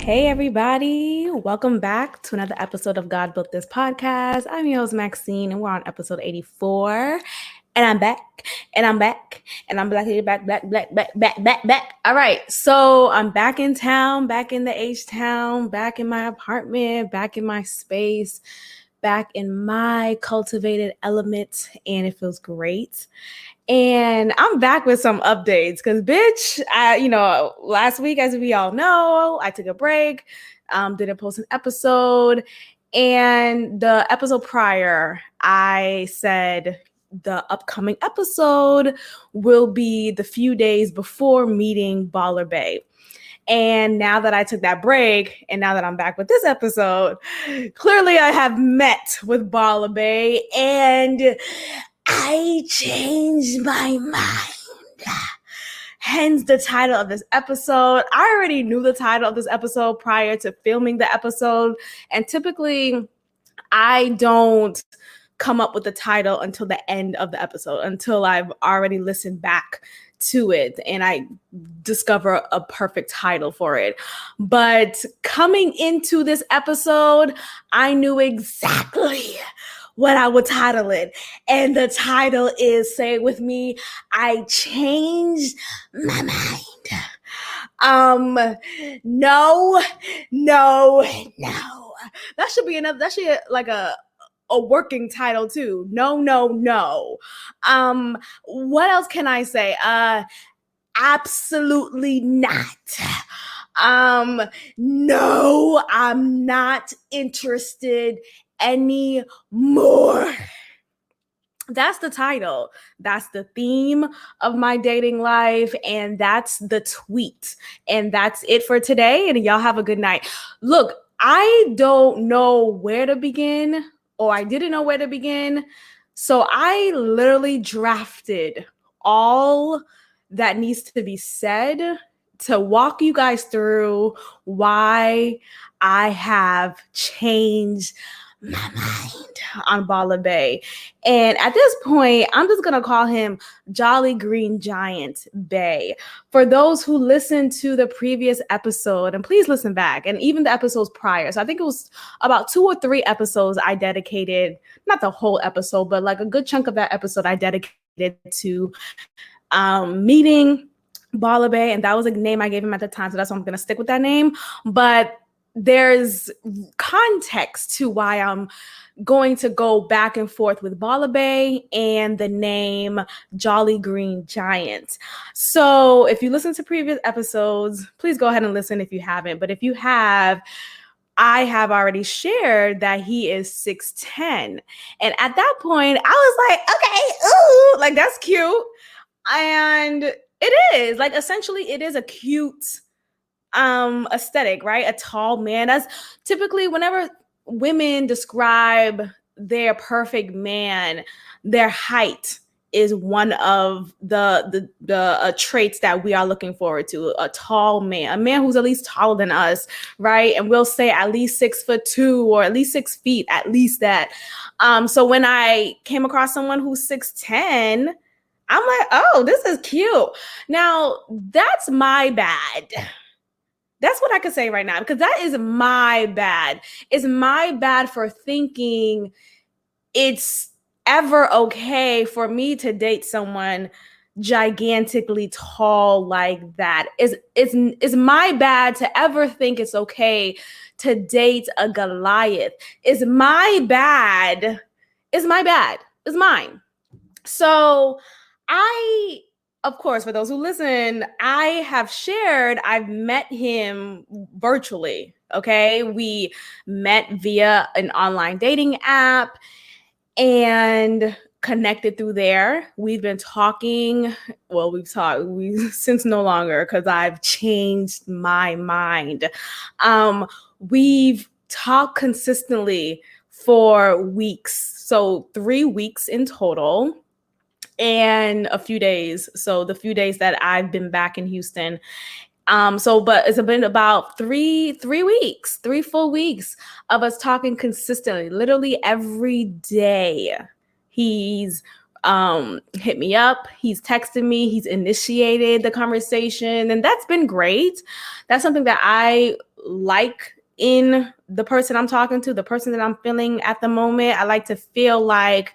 Hey, everybody. Welcome back to another episode of God Built This podcast. I'm your host, Maxine, and we're on episode 84. And I'm back, and I'm back, and I'm back. All right. So I'm back in town, back in the H-Town, back in my apartment, back in my space, back in my cultivated element, and it feels great. And I'm back with some updates because, bitch, last week, as we all know, I took a break, didn't post an episode. And the episode prior, I said the upcoming episode will be the few days before meeting Baller Bay. And now that I took that break and now that I'm back with this episode, clearly I have met with Baller Bay and I changed my mind. Hence the title of this episode. I already knew the title of this episode prior to filming the episode. And typically, I don't come up with the title until the end of the episode, until I've already listened back to it and I discover a perfect title for it. But coming into this episode, I knew exactly what I would title it. And the title is, say it with me, I changed my mind. No. That should be like a working title too. No. What else can I say? Absolutely not. No, I'm not interested anymore. That's the title. That's the theme of my dating life. And that's the tweet. And that's it for today. And y'all have a good night. Look, I don't know where to begin, or I didn't know where to begin. So I literally drafted all that needs to be said to walk you guys through why I have changed my mind on Baller Bay. And at this point, I'm just going to call him Jolly Green Giant Bay. For those who listened to the previous episode, and please listen back, and even the episodes prior. So I think it was about 2 or 3 episodes I dedicated, not the whole episode, but like a good chunk of that episode I dedicated to meeting Baller Bay. And that was a name I gave him at the time. So that's why I'm going to stick with that name. But there's context to why I'm going to go back and forth with Baller Bay and the name Jolly Green Giant. So if you listen to previous episodes, please go ahead and listen if you haven't. But if you have, I have already shared that he is 6'10". And at that point, I was like, okay, ooh, like that's cute. And it is like, essentially it is a cute aesthetic, right? A tall man. That's typically whenever women describe their perfect man, their height is one of the traits that we are looking forward to. A tall man, a man who's at least taller than us, right? And we'll say at least 6'2" or at least 6 feet, at least that. So when I came across someone who's 6'10", I'm like, oh, this is cute. Now that's my bad. That's what I could say right now, because that is my bad. It's my bad for thinking it's ever okay for me to date someone gigantically tall like that. It's my bad to ever think it's okay to date a Goliath. It's my bad. It's my bad. It's mine. So of course, for those who listen, I have shared, I've met him virtually, okay? We met via an online dating app and connected through there. We've been talking, well, since no longer, because I've changed my mind. We've talked consistently for weeks, so 3 weeks in total. And a few days. So the few days that I've been back in Houston. But it's been about three weeks, 3 full weeks of us talking consistently, literally every day. He's hit me up. He's texted me. He's initiated the conversation. And that's been great. That's something that I like in the person I'm talking to, the person that I'm feeling at the moment. I like to feel like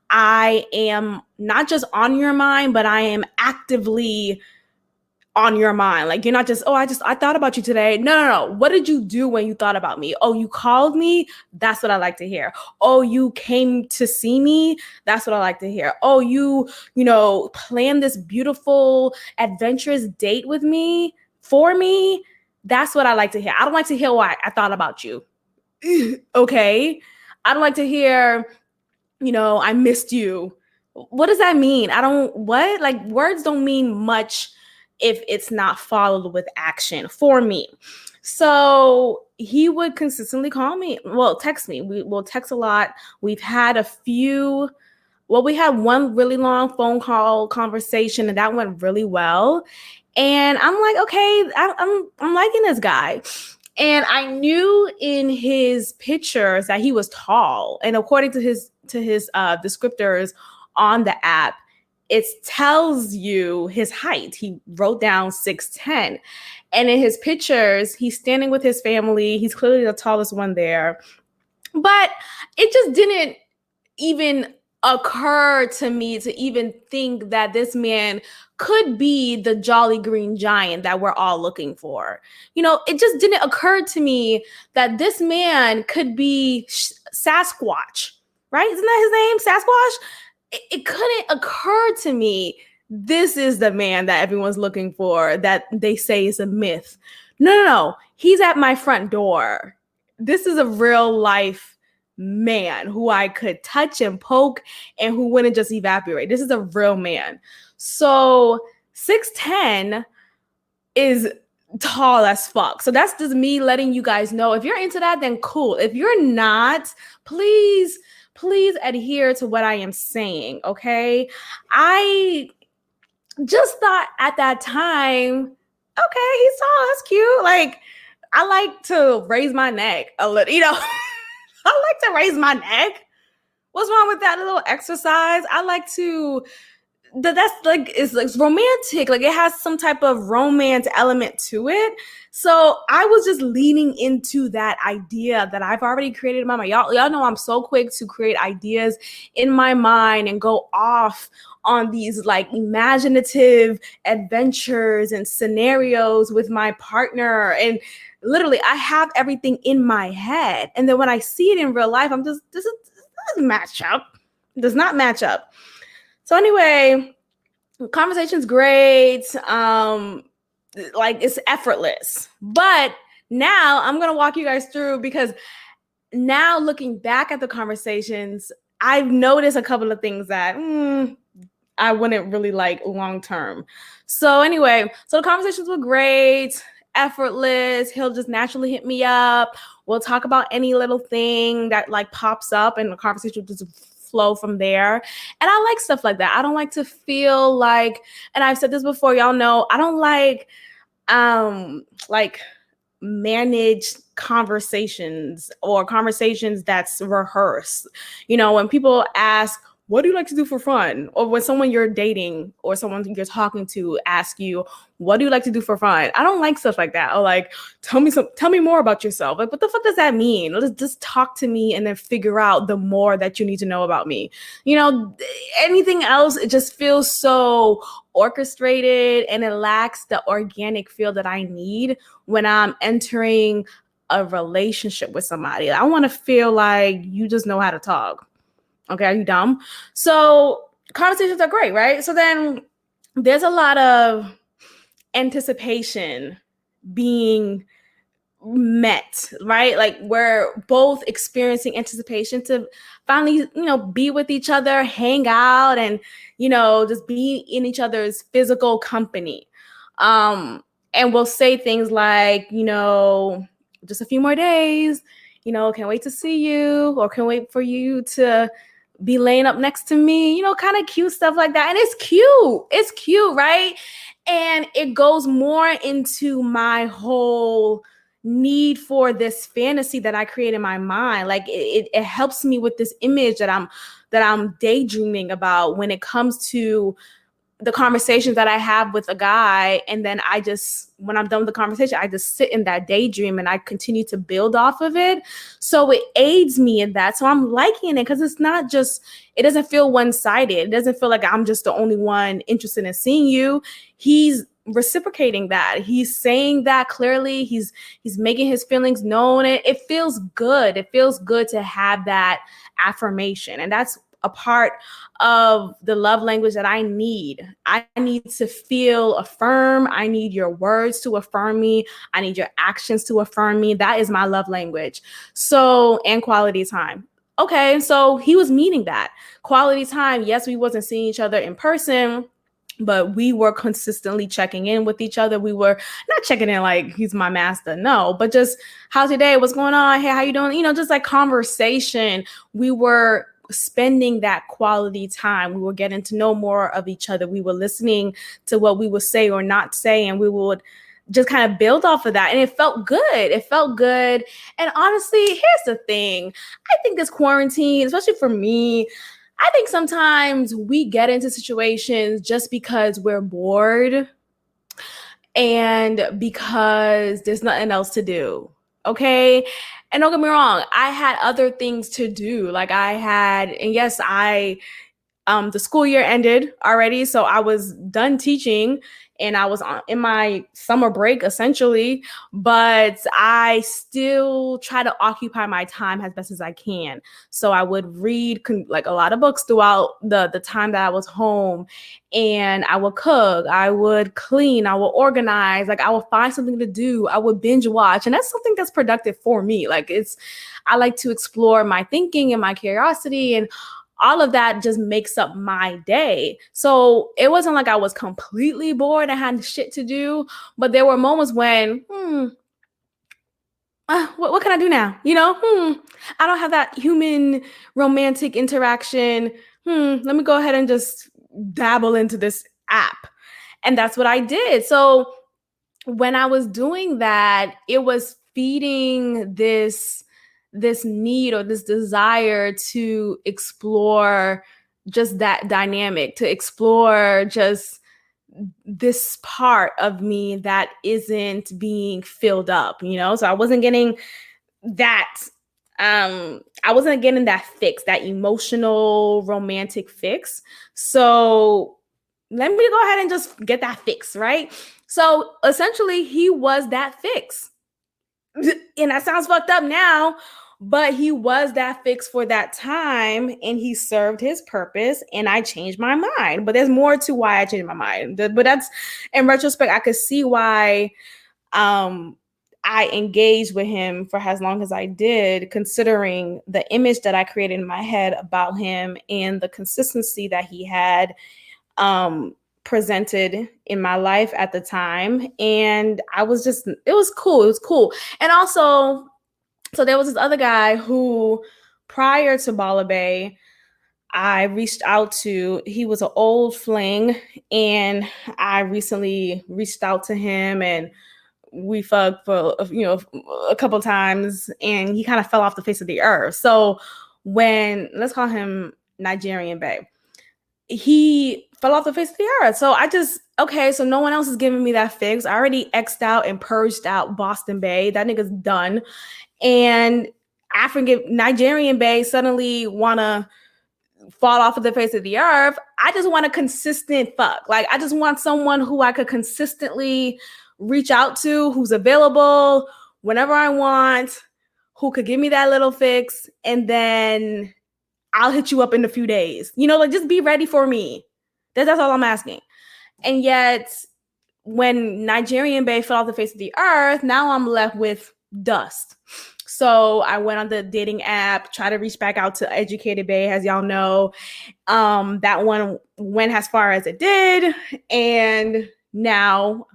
I am not just on your mind, but I am actively on your mind. Like, you're not just, I thought about you today. No. What did you do when you thought about me? Oh, you called me? That's what I like to hear. Oh, you came to see me? That's what I like to hear. Oh, you planned this beautiful, adventurous date with me, for me? That's what I like to hear. I don't like to hear why I thought about you. Okay. I don't like to hear, I missed you. What does that mean? What? Like, words don't mean much if it's not followed with action for me. So he would consistently call me, text me. We'll text a lot. We had one really long phone call conversation, and that went really well. And I'm like, okay, I'm liking this guy. And I knew in his pictures that he was tall. And according to his descriptors on the app, it tells you his height. He wrote down 6'10". And in his pictures, he's standing with his family. He's clearly the tallest one there. But it just didn't even occur to me to even think that this man could be the jolly green giant that we're all looking for. It just didn't occur to me that this man could be Sasquatch, right? Isn't that his name? Sasquatch? It couldn't occur to me this is the man that everyone's looking for, that they say is a myth. No. He's at my front door. This is a real life man who I could touch and poke and who wouldn't just evaporate. This is a real man. So 6'10" is tall as fuck. So that's just me letting you guys know. If you're into that, then cool. If you're not, please adhere to what I am saying, okay? I just thought at that time, okay, he's tall, that's cute. Like, I like to raise my neck a little, I like to raise my neck. What's wrong with that little exercise? I like to, that's like, it's like romantic. Like, it has some type of romance element to it. So I was just leaning into that idea that I've already created in my mind. Y'all know I'm so quick to create ideas in my mind and go off on these like imaginative adventures and scenarios with my partner. And literally, I have everything in my head. And then when I see it in real life, I'm just, this doesn't match up. It does not match up. So anyway, conversation's great. Like, it's effortless. But now I'm going to walk you guys through, because now looking back at the conversations, I've noticed a couple of things that I wouldn't really like long term. So anyway, so the conversations were great, effortless. He'll just naturally hit me up. We'll talk about any little thing that like pops up, and the conversation will just flow from there. And I like stuff like that. I don't like to feel like, and I've said this before, y'all know, I don't like managed conversations or conversations that's rehearsed. When people ask, what do you like to do for fun? Or when someone you're dating or someone you're talking to ask you, what do you like to do for fun? I don't like stuff like that. Or like, tell me more about yourself. Like, what the fuck does that mean? Just talk to me and then figure out the more that you need to know about me. Anything else, it just feels so orchestrated and it lacks the organic feel that I need when I'm entering a relationship with somebody. I want to feel like you just know how to talk. Okay, are you dumb? So conversations are great, right? So then there's a lot of anticipation being met, right? Like, we're both experiencing anticipation to finally, be with each other, hang out, and, just be in each other's physical company. And we'll say things like, just a few more days, can't wait to see you, or can't wait for you to be laying up next to me, kind of cute stuff like that. And it's cute, right? And it goes more into my whole need for this fantasy that I create in my mind. Like, it helps me with this image that I'm daydreaming about when it comes to the conversations that I have with a guy, and then I just, when I'm done with the conversation, I just sit in that daydream and I continue to build off of it. So it aids me in that. So I'm liking it because it's not just, it doesn't feel one-sided. It doesn't feel like I'm just the only one interested in seeing you. He's reciprocating that. He's saying that clearly. He's making his feelings known. It feels good. It feels good to have that affirmation. And that's a part of the love language that I need. I need to feel affirmed. I need your words to affirm me. I need your actions to affirm me. That is my love language. So, and quality time. Okay, so he was meeting that. Quality time. Yes, we wasn't seeing each other in person, but we were consistently checking in with each other. We were not checking in like he's my master, no, but just how's your day? What's going on? Hey, how you doing? You know, just like conversation. We were spending that quality time. We were getting to know more of each other. We were listening to what we would say or not say, and we would just kind of build off of that. And it felt good. It felt good. And honestly, here's the thing. I think this quarantine, especially for me, I think sometimes we get into situations just because we're bored and because there's nothing else to do. Okay. And don't get me wrong, I had other things to do. Like and yes, the school year ended already. So I was done teaching and I was in my summer break essentially, but I still try to occupy my time as best as I can. So I would read like a lot of books throughout the time that I was home, and I would cook, I would clean, I would organize, like I would find something to do, I would binge watch. And that's something that's productive for me. Like I like to explore my thinking and my curiosity, and all of that just makes up my day. So it wasn't like I was completely bored and had shit to do, but there were moments when, what can I do now? You know, I don't have that human romantic interaction. Let me go ahead and just dabble into this app. And that's what I did. So when I was doing that, it was feeding this need or this desire to explore just that dynamic, to explore just this part of me that isn't being filled up, you know? So I wasn't getting that fix, that emotional romantic fix. So let me go ahead and just get that fix, right? So essentially he was that fix. And that sounds fucked up now, but he was that fix for that time and he served his purpose, and I changed my mind. But there's more to why I changed my mind. But that's, in retrospect, I could see why I engaged with him for as long as I did, considering the image that I created in my head about him and the consistency that he had presented in my life at the time. And it was cool. And also, so there was this other guy who, prior to Bala Bay, I reached out to. He was an old fling, and I recently reached out to him, and we fucked for a couple times, and he kind of fell off the face of the earth. So let's call him Nigerian Bay, he fell off the face of the earth. So so no one else is giving me that fix. I already X'd out and purged out Boston Bay. That nigga's done. And Nigerian Bay suddenly wanna fall off of the face of the earth. I just want a consistent fuck. Like, I just want someone who I could consistently reach out to, who's available whenever I want, who could give me that little fix, and then I'll hit you up in a few days. You know, like, just be ready for me. That's all I'm asking. And yet, when Nigerian Bay fell off the face of the earth, now I'm left with dust. So I went on the dating app, try to reach back out to Educated Bay, as y'all know. That one went as far as it did, and now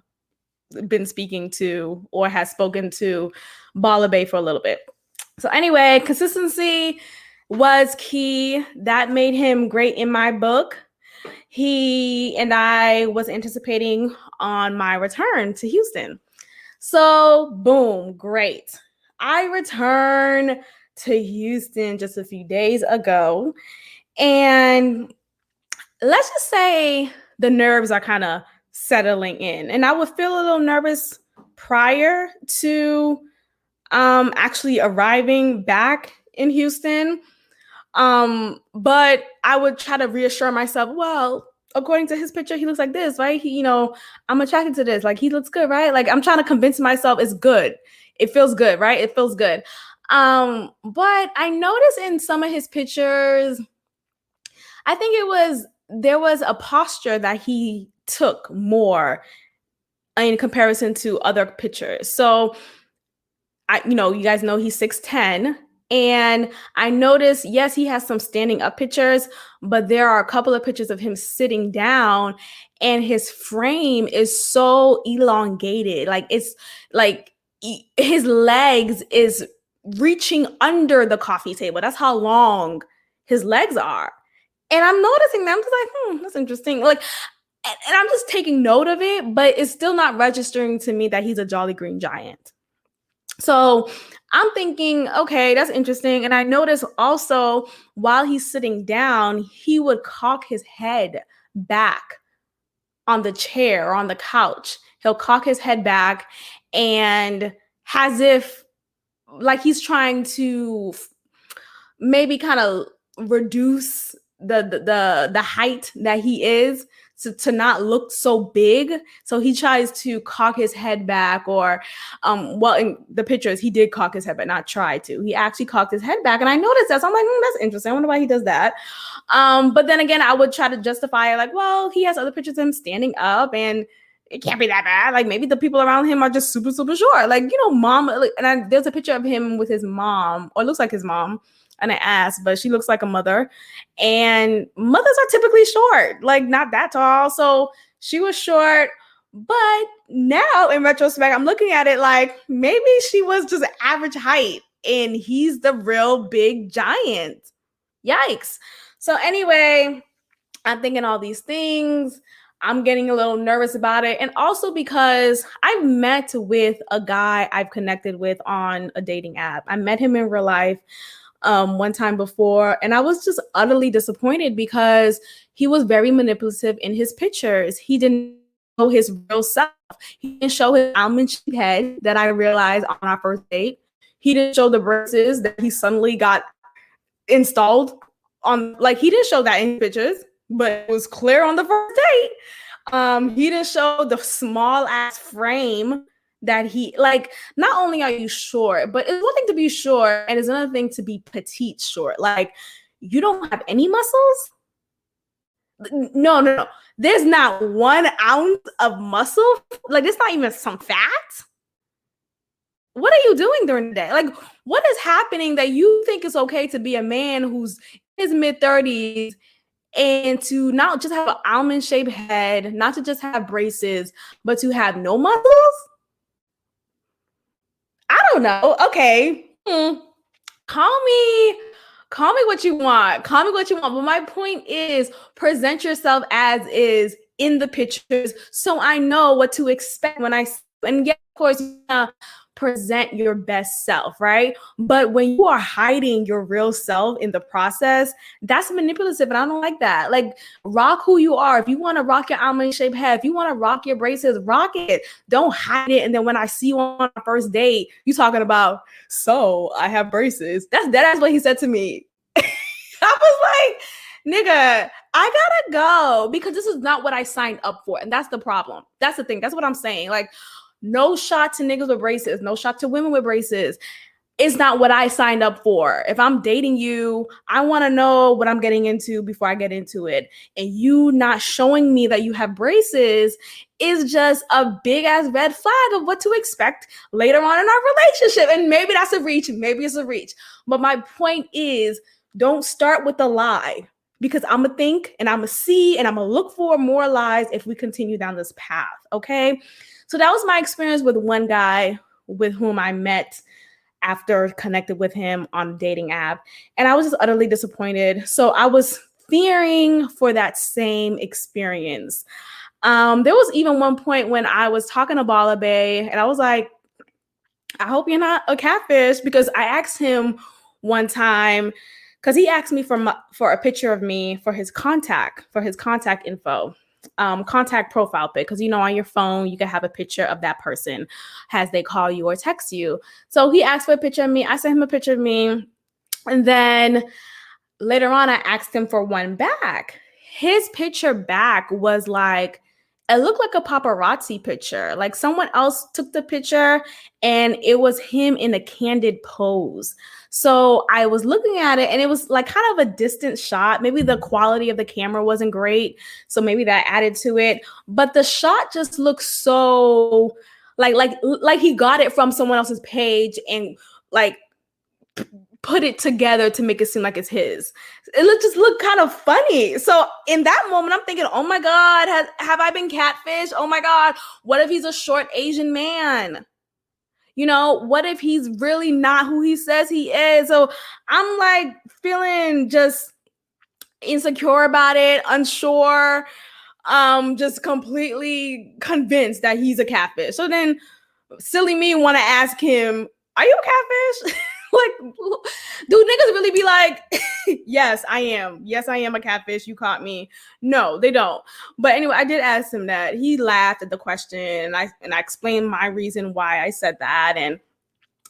been speaking to, or has spoken to, Bala Bay for a little bit. So anyway, consistency was key. That made him great in my book. He and I was anticipating on my return to Houston. So boom, great. I returned to Houston just a few days ago. And let's just say the nerves are kind of settling in. And I would feel a little nervous prior to actually arriving back in Houston. But I would try to reassure myself, well, according to his picture, he looks like this, right? He, I'm attracted to this. Like, he looks good, right? Like, I'm trying to convince myself it's good. It feels good, right? It feels good. But I noticed in some of his pictures, I think there was a posture that he took more in comparison to other pictures. So you guys know he's 6'10", and I noticed, yes, he has some standing up pictures, but there are a couple of pictures of him sitting down, and his frame is so elongated. Like, it's like his legs is reaching under the coffee table. That's how long his legs are. And I'm noticing that. I'm just like, that's interesting. Like, and I'm just taking note of it, but it's still not registering to me that he's a Jolly Green Giant. So I'm thinking, okay, that's interesting. And I noticed also while he's sitting down, he would cock his head back on the chair or on the couch. He'll cock his head back, and as if like he's trying to maybe kind of reduce the height that he is to not look so big. So he tries to cock his head back, or well, in the pictures he did cock his head, but not try to. He actually cocked his head back, and I noticed that. So I'm like, that's interesting. I wonder why he does that. But then again, I would try to justify it, like, well, he has other pictures of him standing up, and it can't be that bad. Like, maybe the people around him are just super, super short. Like, mom. And there's a picture of him with his mom, or it looks like his mom. And I asked, but she looks like a mother, and mothers are typically short, like not that tall. So she was short, but now in retrospect, I'm looking at it like maybe she was just average height and he's the real big giant. Yikes. So anyway, I'm thinking all these things. I'm getting a little nervous about it. And also because I've met with a guy I've connected with on a dating app. I met him in real life one time before, and I was just utterly disappointed because he was very manipulative in his pictures. He didn't show his real self. He didn't show his almond-shaped head that I realized on our first date. He didn't show the braces that he suddenly got installed on. Like, he didn't show that in pictures, but it was clear on the first date. He didn't show the small ass frame that he, like, not only are you short, but it's one thing to be short and it's another thing to be petite short. Like, you don't have any muscles? No. There's not 1 ounce of muscle. Like, there's not even some fat. What are you doing during the day? Like, what is happening that you think it's okay to be a man who's in his mid-30s and to not just have an almond-shaped head, not to just have braces, but to have no muscles? I don't know. Okay. Call me what you want. Call me what you want. But my point is, present yourself as is in the pictures so I know what to expect when and yeah, of course, present your best self, right? But when you are hiding your real self in the process, that's manipulative, and I don't like that. Like, rock who you are. If you want to rock your almond-shaped head, if you want to rock your braces, rock it. Don't hide it. And then when I see you on our first date, you talking about, so I have braces. That's what he said to me. I was like, nigga, I gotta go because this is not what I signed up for. And that's the problem. That's the thing. That's what I'm saying. Like, no shot to niggas with braces. No shot to women with braces. It's not what I signed up for. If I'm dating you, I want to know what I'm getting into before I get into it. And you not showing me that you have braces is just a big ass red flag of what to expect later on in our relationship. And maybe that's a reach. Maybe it's a reach. But my point is, don't start with a lie, because I'm going to think and I'm going to see and I'm going to look for more lies if we continue down this path. Okay. So that was my experience with one guy with whom I met after connected with him on a dating app. And I was just utterly disappointed. So I was fearing for that same experience. There was even one point when I was talking to Bala Bay and I was like, I hope you're not a catfish, because I asked him one time, because he asked me for a picture of me for his contact info. contact profile pic, because on your phone you can have a picture of that person as they call you or text you. So he asked for a picture of me. I sent him a picture of me, and then later on I asked him for one back. His picture back was like, it looked like a paparazzi picture. Like someone else took the picture and it was him in a candid pose. So I was looking at it and it was like kind of a distant shot. Maybe the quality of the camera wasn't great, so maybe that added to it. But the shot just looks so like he got it from someone else's page and like put it together to make it seem like it's his. It just looked kind of funny. So in that moment, I'm thinking, oh my God, have I been catfished? Oh my God, what if he's a short Asian man? What if he's really not who he says he is? So I'm like feeling just insecure about it, unsure, just completely convinced that he's a catfish. So then silly me want to ask him, are you a catfish? Like, do niggas really be like, yes, I am. Yes, I am a catfish. You caught me. No, they don't. But anyway, I did ask him that. He laughed at the question, and I explained my reason why I said that. And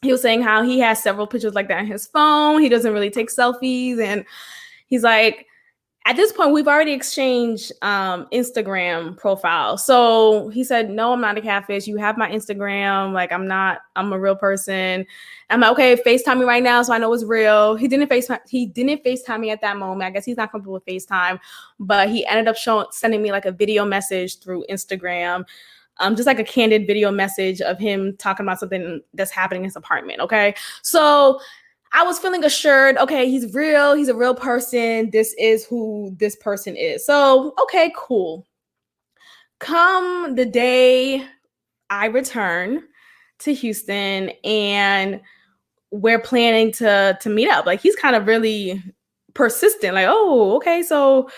he was saying how he has several pictures like that on his phone. He doesn't really take selfies. And he's like, at this point, we've already exchanged Instagram profiles. So he said, no, I'm not a catfish. You have my Instagram. Like, I'm a real person. I'm like, okay, FaceTime me right now so I know it's real. He didn't FaceTime me at that moment. I guess he's not comfortable with FaceTime, but he ended up sending me like a video message through Instagram. Just like a candid video message of him talking about something that's happening in his apartment. Okay. So I was feeling assured, okay, he's real. He's a real person. This is who this person is. So, okay, cool. Come the day I return to Houston and we're planning to meet up. Like, he's kind of really persistent. Like, oh, okay, so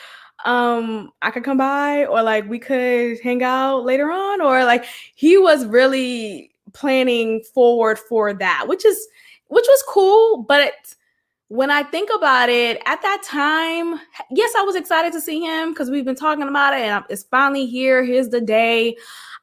I could come by, or like we could hang out later on, or like he was really planning forward for that, which was cool. But when I think about it, at that time, yes, I was excited to see him because we've been talking about it and it's finally here. Here's the day.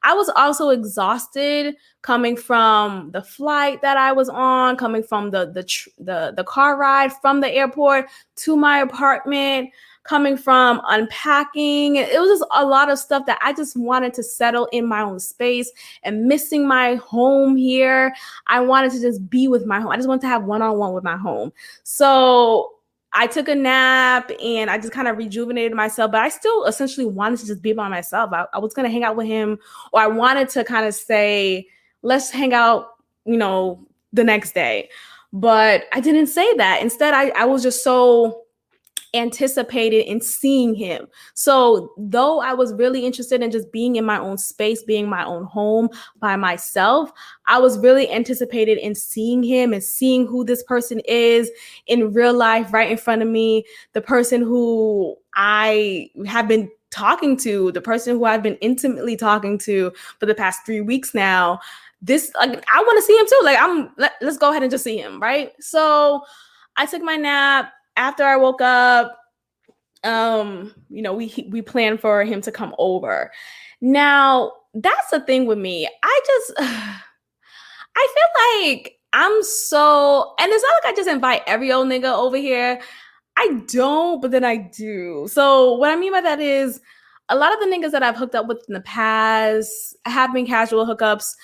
I was also exhausted coming from the flight that I was on, coming from the car ride from the airport to my apartment, coming from unpacking. It was just a lot of stuff that I just wanted to settle in my own space, and missing my home here. I wanted to just be with my home. I just wanted to have one-on-one with my home. So I took a nap and I just kind of rejuvenated myself, but I still essentially wanted to just be by myself. I was going to hang out with him, or I wanted to kind of say, let's hang out, the next day. But I didn't say that. Instead, I was just so anticipated in seeing him. So though I was really interested in just being in my own space, being my own home by myself, I was really anticipated in seeing him and seeing who this person is in real life right in front of me, the person who I have been talking to, the person who I've been intimately talking to for the past 3 weeks now. I want to see him too. Let's go ahead and just see him, right? So I took my nap. After I woke up, we planned for him to come over. Now, that's the thing with me. I feel like I'm so, and it's not like I just invite every old nigga over here. I don't, but then I do. So what I mean by that is a lot of the niggas that I've hooked up with in the past have been casual hookups,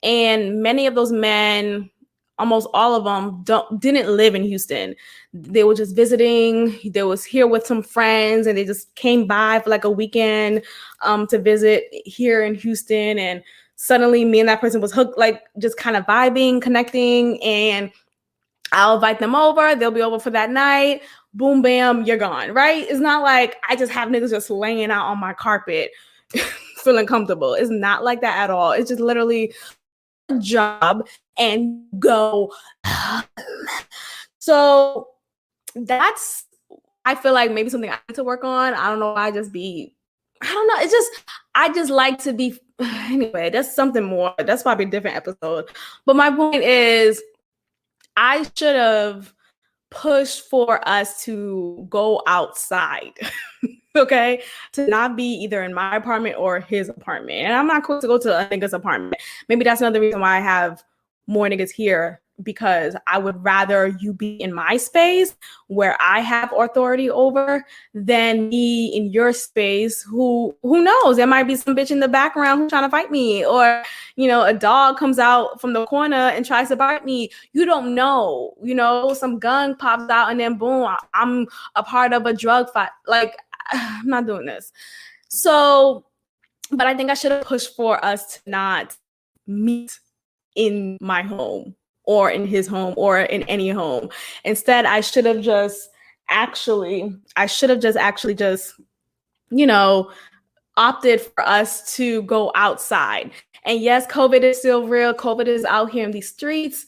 and many of those men, almost all of them, didn't live in Houston. They were just visiting. They was here with some friends, and they just came by for like a weekend to visit here in Houston. And suddenly, me and that person was hooked, like just kind of vibing, connecting. And I'll invite them over. They'll be over for that night. Boom, bam, you're gone, right? It's not like I just have niggas just laying out on my carpet, feeling comfortable. It's not like that at all. It's just literally job and go. So that's, I feel like maybe something I need to work on. I don't know. I don't know. It's just, I just like to be, anyway, that's something more. That's probably a different episode. But my point is, I should have pushed for us to go outside. okay, to not be either in my apartment or his apartment. And I'm not quick to go to a nigga's apartment. Maybe that's another reason why I have more niggas here, because I would rather you be in my space where I have authority over than me in your space. Who knows? There might be some bitch in the background who's trying to fight me, or a dog comes out from the corner and tries to bite me. You don't know. Some gun pops out and then boom, I'm a part of a drug fight. Like, I'm not doing this. So, but I think I should have pushed for us to not meet in my home or in his home or in any home. Instead, I should have just actually opted for us to go outside. And yes, COVID is still real. COVID is out here in these streets.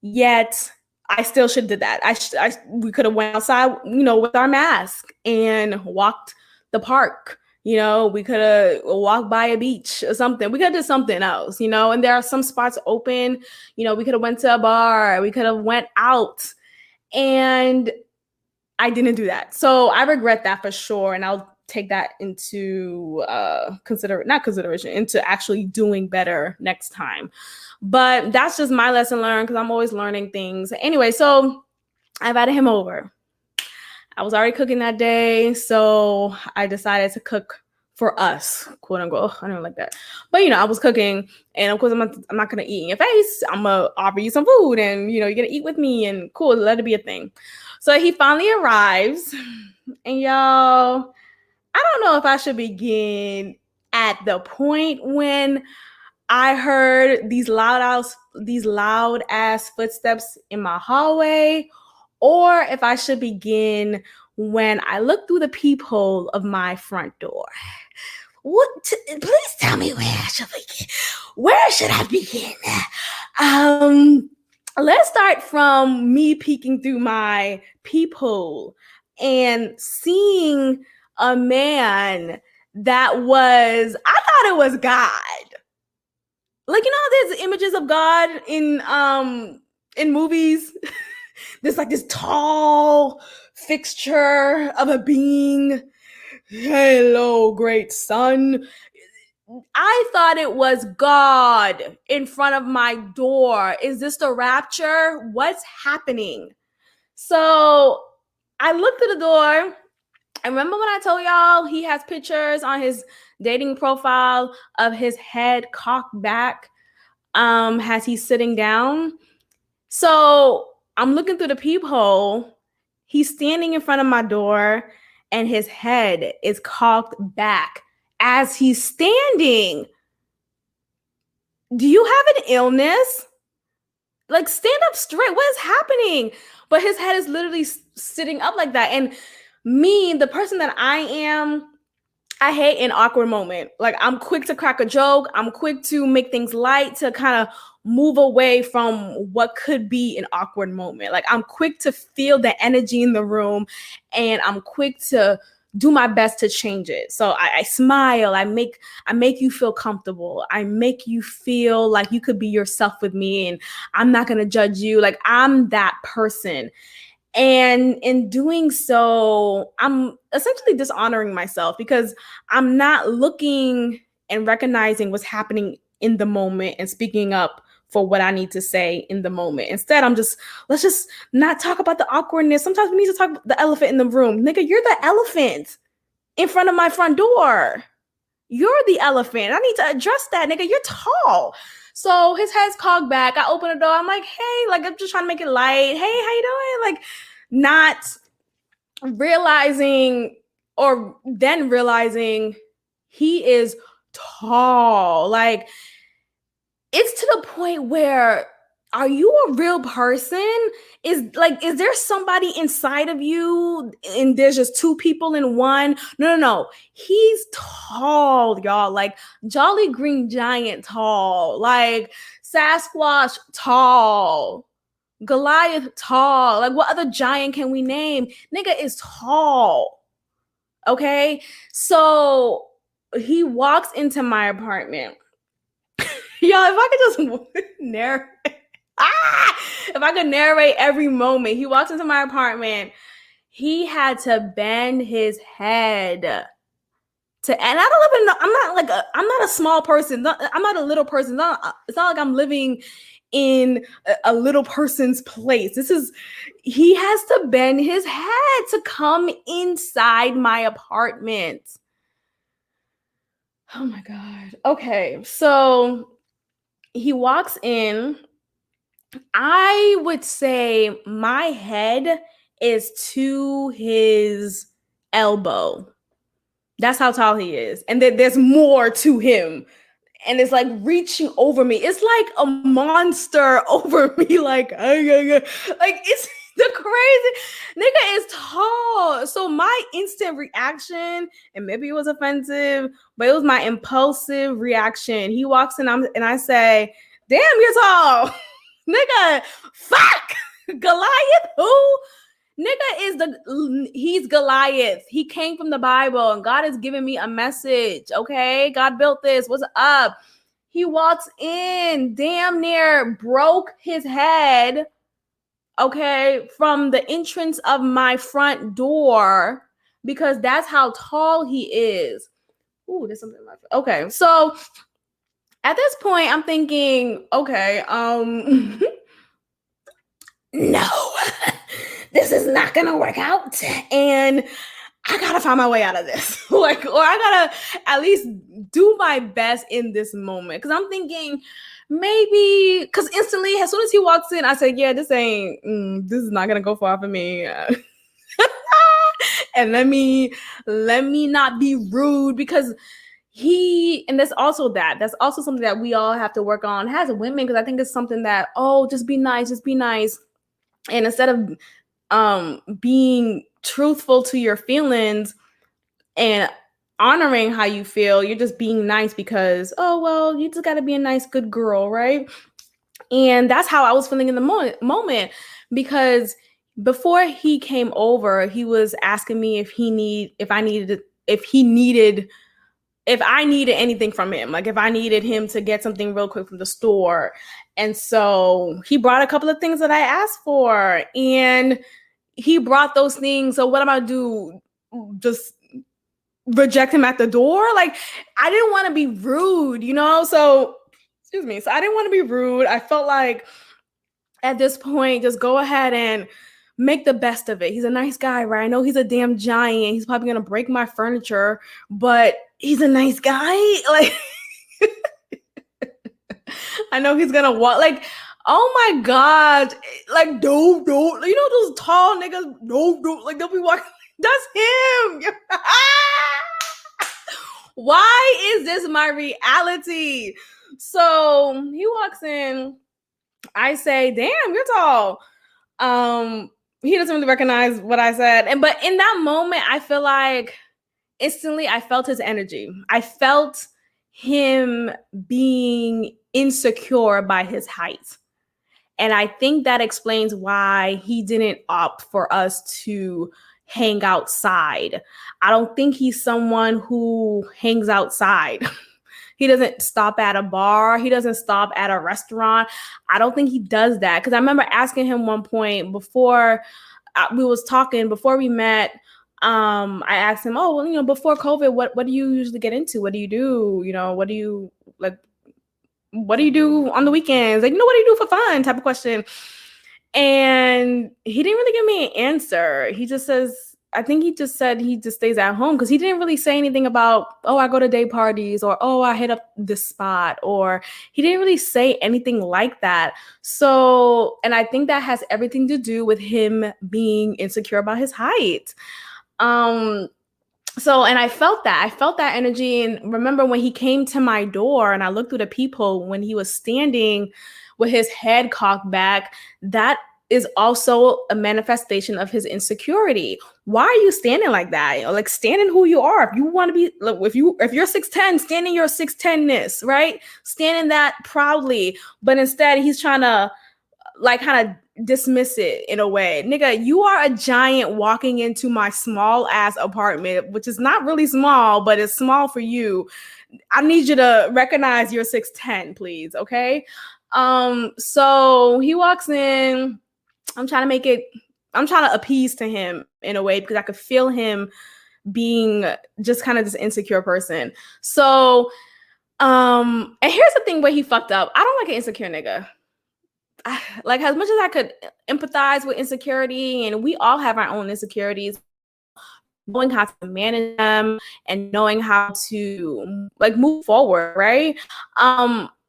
Yet I still should have did that. We could have went outside, with our mask and walked the park. We could have walked by a beach or something. We could have did something else, and there are some spots open. We could have went to a bar. We could have went out, and I didn't do that. So I regret that for sure. And I'll take that into consideration into actually doing better next time. But that's just my lesson learned, because I'm always learning things. Anyway, so I invited him over. I was already cooking that day, so I decided to cook for us, quote unquote. I don't like that. But, I was cooking, and of course, I'm not going to eat in your face. I'm going to offer you some food, and, you're going to eat with me, and cool, let it be a thing. So he finally arrives, and y'all, I don't know if I should begin at the point when I heard these loud ass footsteps in my hallway, or if I should begin when I look through the peephole of my front door. Please tell me where I should begin. Where should I begin? Let's start from me peeking through my peephole and seeing a man that I thought it was God. Like, there's images of God in movies. There's like this tall fixture of a being. Hello, great son. I thought it was God in front of my door. Is this the rapture? What's happening? So I looked at the door. I remember when I told y'all he has pictures on his dating profile of his head cocked back as he's sitting down. So I'm looking through the peephole. He's standing in front of my door, and his head is cocked back as he's standing. Do you have an illness? Like, stand up straight. What is happening? But his head is literally sitting up like that. And me, the person that I am, I hate an awkward moment. Like, I'm quick to crack a joke. I'm quick to make things light, to kind of move away from what could be an awkward moment. Like, I'm quick to feel the energy in the room, and I'm quick to do my best to change it. So I smile. I make you feel comfortable. I make you feel like you could be yourself with me, and I'm not going to judge you. Like, I'm that person. And in doing so, I'm essentially dishonoring myself, because I'm not looking and recognizing what's happening in the moment and speaking up for what I need to say in the moment. Instead, let's just not talk about the awkwardness. Sometimes we need to talk about the elephant in the room. Nigga, you're the elephant in front of my front door. You're the elephant. I need to address that, nigga. You're tall. So his head's cocked back. I open the door. I'm like, hey, like, I'm just trying to make it light. Hey, how you doing? Like, not realizing, or then realizing he is tall. Like, it's to the point where, are you a real person? Is there somebody inside of you and there's just two people in one? No. He's tall, y'all. Like, Jolly Green Giant tall. Like, Sasquatch tall. Goliath tall. Like, what other giant can we name? Nigga is tall. Okay? So he walks into my apartment. Y'all, if I could just narrate, if I could narrate every moment. He walks into my apartment. he had to bend his head to, and I don't live in, I'm not a small person. I'm not a little person. It's not like I'm living in a little person's place. He has to bend his head to come inside my apartment. Oh my God. Okay. So he walks in. I would say my head is to his elbow. That's how tall he is. And then there's more to him. And it's like reaching over me. It's like a monster over me. Like it's the crazy nigga is tall. So my instant reaction, and maybe it was offensive, but it was my impulsive reaction. He walks in and I say, damn, you're tall. Nigga, fuck. Goliath, who? Nigga he's Goliath. He came from the Bible and God has given me a message. Okay. God built this. What's up? He walks in, damn near broke his head. Okay. From the entrance of my front door, because that's how tall he is. Ooh, there's something like that. Okay. So at this point, I'm thinking, okay, no, this is not gonna work out, and I gotta find my way out of this. Or I gotta at least do my best in this moment. Cause I'm thinking maybe, cause instantly, as soon as he walks in, I said, yeah, this is not gonna go far for me. And let me not be rude, because and that's also something that we all have to work on as women. Cause I think it's something that, just be nice. And instead of being truthful to your feelings and honoring how you feel, you're just being nice because, you just got to be a nice, good girl, right? And that's how I was feeling in the moment, because before he came over, he was asking me if I needed anything from him, like if I needed him to get something real quick from the store. And so he brought a couple of things that I asked for, and he brought those things. So what am I do? Just reject him at the door? Like, I didn't want to be rude, So, excuse me. So I didn't want to be rude. I felt like at this point, just go ahead and make the best of it. He's a nice guy, right? I know he's a damn giant. He's probably going to break my furniture, but he's a nice guy. Like, I know he's going to walk. Like, oh my God. Like, don't. Those tall niggas, don't. Like, they'll be walking. That's him. Why is this my reality? So he walks in. I say, damn, you're tall. He doesn't really recognize what I said. But in that moment, I feel like instantly I felt his energy. I felt him being insecure by his height. And I think that explains why he didn't opt for us to hang outside. I don't think he's someone who hangs outside. He doesn't stop at a bar. He doesn't stop at a restaurant. I don't think he does that. Because I remember asking him one point before before we met, I asked him, before COVID, what do you usually get into? What do you do? What do you do on the weekends? Like, what do you do for fun? Type of question. And he didn't really give me an answer. He just says, I think he just said he just stays at home, because he didn't really say anything about, I go to day parties, or, I hit up this spot, or he didn't really say anything like that. So, and I think that has everything to do with him being insecure about his height. So, and I felt that energy. And remember when he came to my door and I looked through the peephole, when he was standing with his head cocked back, that is also a manifestation of his insecurity. Why are you standing like that? Like, stand in who you are. If you want to be, if you're 6'10", stand in your 6'10"ness, right? Stand in that proudly. But instead, he's trying to kind of dismiss it in a way. Nigga, you are a giant walking into my small ass apartment, which is not really small, but it's small for you. I need you to recognize you're 6'10", please. Okay. So he walks in. I'm trying to make it trying to appease to him in a way, because I could feel him being just kind of this insecure person. So, and here's the thing where he fucked up. I don't like an insecure nigga. Like, as much as I could empathize with insecurity, and we all have our own insecurities, knowing how to manage them and knowing how to like move forward, right?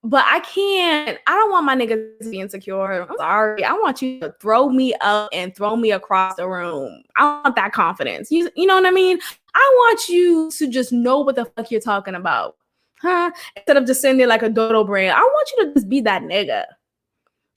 But I don't want my niggas to be insecure. I'm sorry. I want you to throw me up and throw me across the room. I want that confidence. You know what I mean? I want you to just know what the fuck you're talking about. Huh? Instead of just sitting there like a dodo brain. I want you to just be that nigga.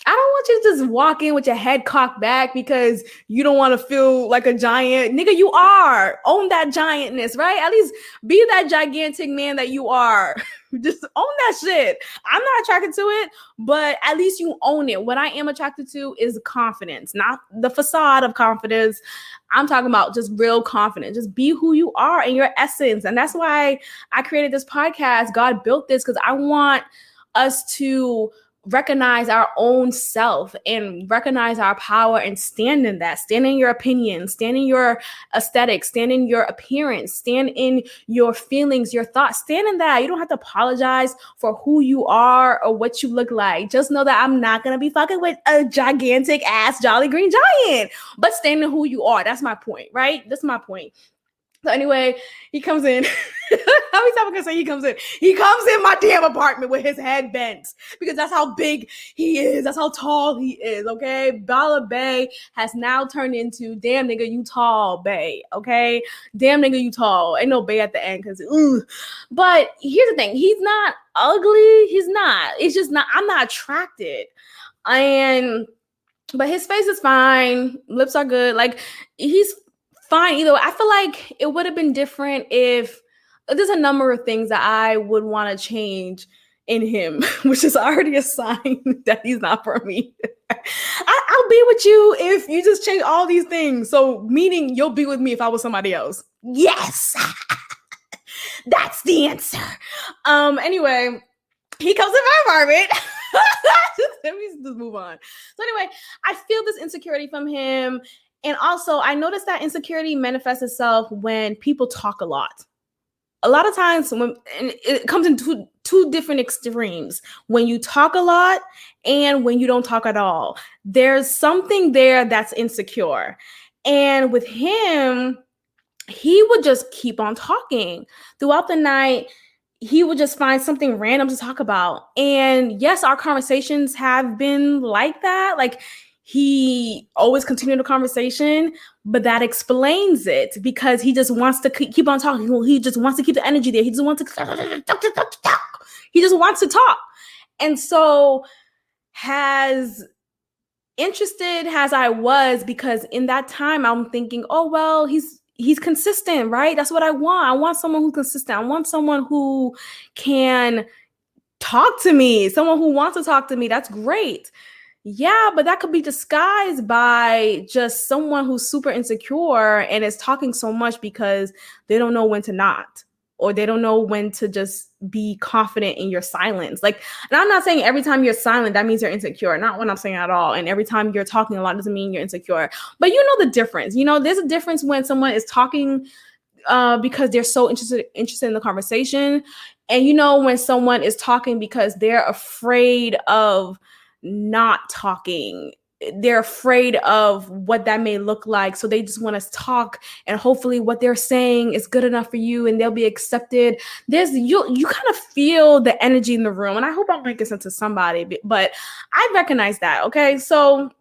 I don't want you to just walk in with your head cocked back because you don't want to feel like a giant. Nigga, you are. Own that giantness, right? At least be that gigantic man that you are. Just own that shit. I'm not attracted to it, but at least you own it. What I am attracted to is confidence, not the facade of confidence. I'm talking about just real confidence. Just be who you are in your essence. And that's why I created this podcast. God built this because I want us to recognize our own self and recognize our power and stand in that. Stand in your opinion, stand in your aesthetic, stand in your appearance, stand in your feelings, your thoughts, stand in that. You don't have to apologize for who you are or what you look like. Just know that I'm not going to be fucking with a gigantic ass Jolly Green Giant, but stand in who you are. That's my point, right? That's my point. So anyway, he comes in. How many times I'm gonna say he comes in? He comes in my damn apartment with his head bent because that's how big he is. That's how tall he is. Okay, Bala Bay has now turned into damn nigga you tall Bay. Okay, damn nigga you tall. Ain't no Bay at the end because. But here's the thing: he's not ugly. He's not. It's just not. I'm not attracted. But his face is fine. Lips are good. Like he's fine either way. I feel like it would have been different if there's a number of things that I would want to change in him, which is already a sign that he's not for me. I'll be with you if you just change all these things. So meaning you'll be with me if I was somebody else. Yes. That's the answer. Anyway, he comes to my apartment. Let me just move on. So anyway, I feel this insecurity from him. And also, I noticed that insecurity manifests itself when people talk a lot. A lot of times, when it comes in two different extremes. When you talk a lot and when you don't talk at all. There's something there that's insecure. And with him, he would just keep on talking. Throughout the night, he would just find something random to talk about. And yes, our conversations have been like that. Like, he always continued the conversation, but that explains it because he just wants to keep on talking. He just wants to keep the energy there. He just wants to talk. He just wants to talk. And so as interested as I was, because in that time I'm thinking, oh, well, he's consistent, right? That's what I want. I want someone who's consistent. I want someone who can talk to me, someone who wants to talk to me. That's great. Yeah, but that could be disguised by just someone who's super insecure and is talking so much because they don't know when to not, or they don't know when to just be confident in your silence. Like, and I'm not saying every time you're silent, that means you're insecure. Not what I'm saying at all. And every time you're talking a lot doesn't mean you're insecure. But you know the difference. You know, there's a difference when someone is talking because they're so interested in the conversation. And you know when someone is talking because they're afraid of not talking. They're afraid of what that may look like. So they just want to talk, and hopefully what they're saying is good enough for you and they'll be accepted. You kind of feel the energy in the room. And I hope I'm making sense to somebody, but I recognize that. Okay. So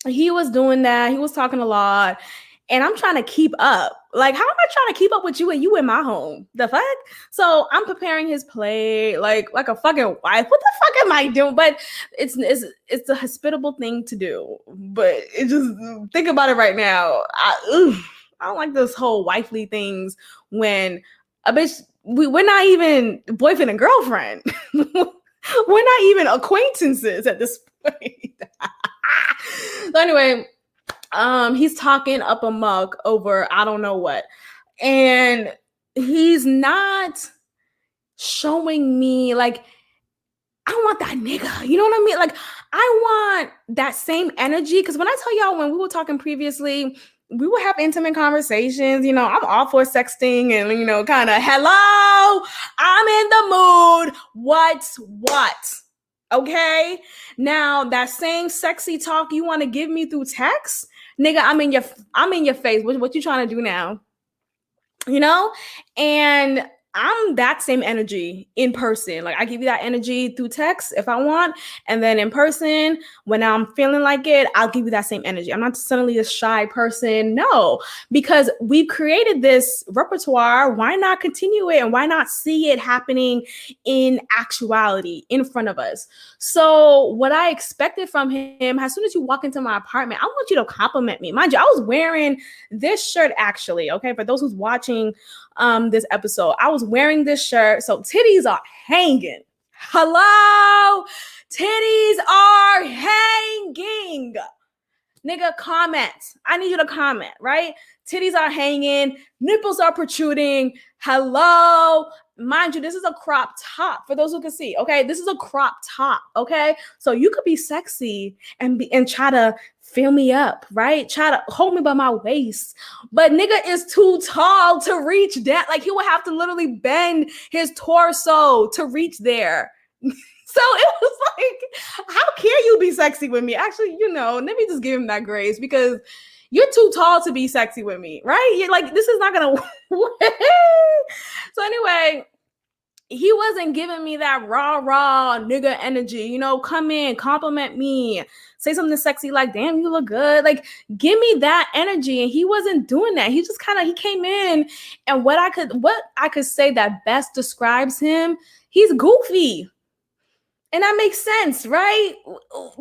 he was doing that. He was talking a lot. And I'm trying to keep up. Like, how am I trying to keep up with you and you in my home? The fuck? So I'm preparing his plate like a fucking wife. What the fuck am I doing? But it's a hospitable thing to do. But it just, think about it right now. I don't like this whole wifely things when a bitch, we're not even boyfriend and girlfriend. We're not even acquaintances at this point. So anyway, he's talking up amok over I don't know what, and he's not showing me like I want that nigga. You know what I mean? Like I want that same energy. Because when I tell y'all, when we were talking previously, we would have intimate conversations. I'm all for sexting and, kind of, hello, I'm in the mood. What? Okay. Now that same sexy talk you want to give me through text, nigga, I'm in your face. What you trying to do now? And I'm that same energy in person. Like I give you that energy through text if I want. And then in person, when I'm feeling like it, I'll give you that same energy. I'm not suddenly a shy person. No, because we've created this repertoire. Why not continue it? And why not see it happening in actuality in front of us? So what I expected from him, as soon as you walk into my apartment, I want you to compliment me. Mind you, I was wearing this shirt actually. Okay. For those who's watching this episode, I was wearing this shirt. So titties are hanging. Hello. Titties are hanging. Nigga, comment. I need you to comment, right? Titties are hanging. Nipples are protruding. Hello. Mind you, this is a crop top for those who can see. Okay. This is a crop top. Okay. So you could be sexy and try to fill me up, right? Try to hold me by my waist. But nigga is too tall to reach that. Like he would have to literally bend his torso to reach there. So it was like, how can you be sexy with me? Actually, let me just give him that grace because you're too tall to be sexy with me, right? You're like, this is not going to work. So anyway, he wasn't giving me that raw nigga energy, come in, compliment me, say something sexy like, damn, you look good. Like, give me that energy. And he wasn't doing that. He just he came in, and what I could say that best describes him, he's goofy. And that makes sense, right?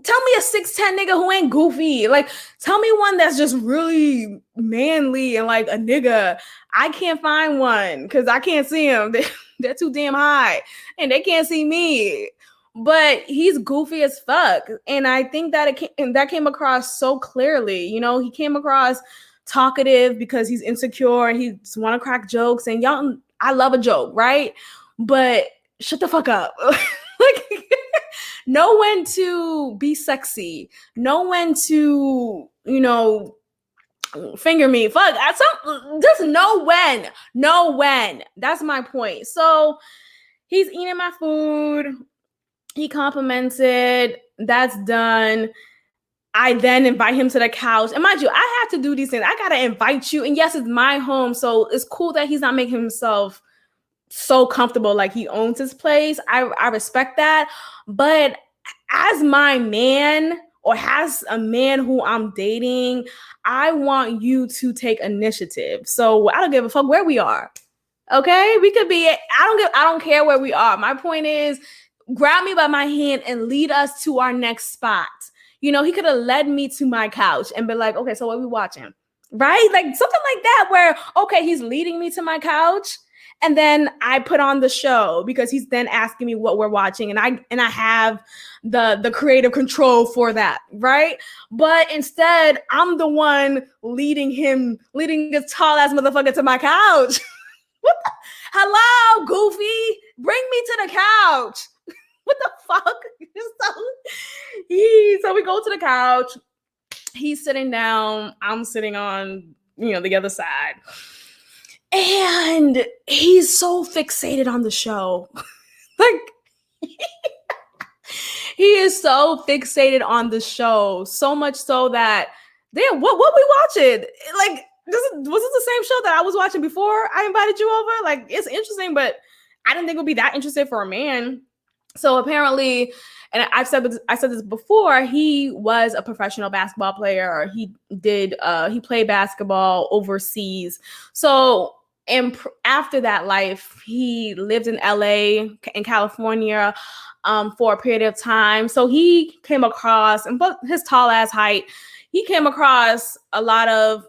Tell me a 6'10" nigga who ain't goofy. Like, tell me one that's just really manly and like a nigga. I can't find one because I can't see him. They're too damn high and they can't see me. But he's goofy as fuck. And I think that that came across so clearly. He came across talkative because he's insecure and he just want to crack jokes. And y'all, I love a joke, right? But shut the fuck up. Like, know when to be sexy. Know when to, finger me. Fuck. Just know when. Know when. That's my point. So he's eating my food. He complimented. That's done. I then invite him to the couch. And mind you, I have to do these things. I gotta invite you. And yes, it's my home. So it's cool that he's not making himself so comfortable like he owns his place. I respect that. But as my man or as a man who I'm dating, I want you to take initiative. So I don't give a fuck where we are. Okay? We could be, I don't care where we are. My point is, grab me by my hand and lead us to our next spot. He could have led me to my couch and been like, okay, so what are we watching? Right? Like something like that where, okay, he's leading me to my couch. And then I put on the show because he's then asking me what we're watching. And I have the creative control for that, right? But instead, I'm the one leading this tall ass motherfucker to my couch. Hello, Goofy. Bring me to the couch. What the fuck? So we go to the couch. He's sitting down. I'm sitting on, the other side. And he's so fixated on the show. Like, he is so fixated on the show. So much so that, damn, what we watching? Like, was this the same show that I was watching before I invited you over? Like, it's interesting, but I didn't think it would be that interesting for a man. So apparently, and I said this before, he was a professional basketball player. He played basketball overseas. So, and after that life, he lived in LA, in California, for a period of time. So he came across, and but his tall ass height, he came across a lot of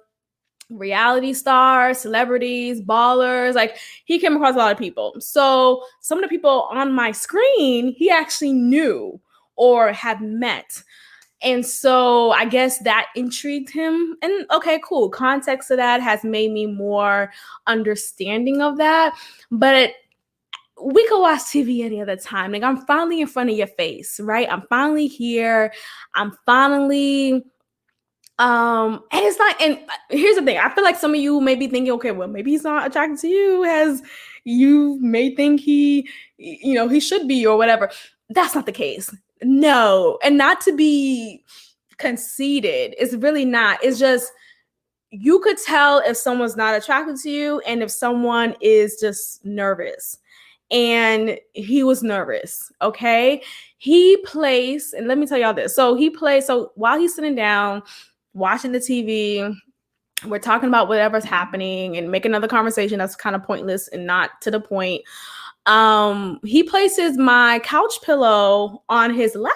reality stars, celebrities, ballers. Like he came across a lot of people. So some of the people on my screen, he actually knew or had met. And so I guess that intrigued him. And okay, cool. Context of that has made me more understanding of that. But we could watch TV any other time. Like, I'm finally in front of your face, right? I'm finally here. I'm finally and it's not, and here's the thing. I feel like some of you may be thinking, okay, well, maybe he's not attracted to you as you may think he should be or whatever. That's not the case. No. And not to be conceited. It's really not. It's just, you could tell if someone's not attracted to you and if someone is just nervous. And he was nervous, okay? He plays, and let me tell y'all this. So while he's sitting down, watching the TV, we're talking about whatever's happening and make another conversation that's kind of pointless and not to the point. He places my couch pillow on his lap.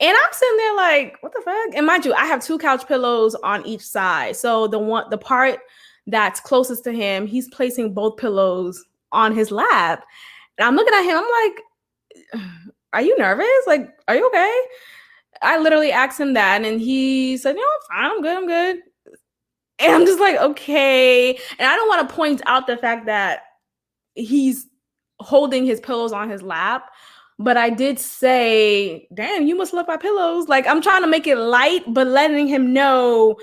And I'm sitting there like, what the fuck? And mind you, I have 2 couch pillows on each side. So the part that's closest to him, he's placing both pillows on his lap. And I'm looking at him, I'm like, are you nervous? Like, are you okay? I literally asked him that, and he said, no, I'm fine, I'm good. And I'm just like, okay. And I don't want to point out the fact that he's holding his pillows on his lap, but I did say, damn, you must love my pillows. Like, I'm trying to make it light, but letting him know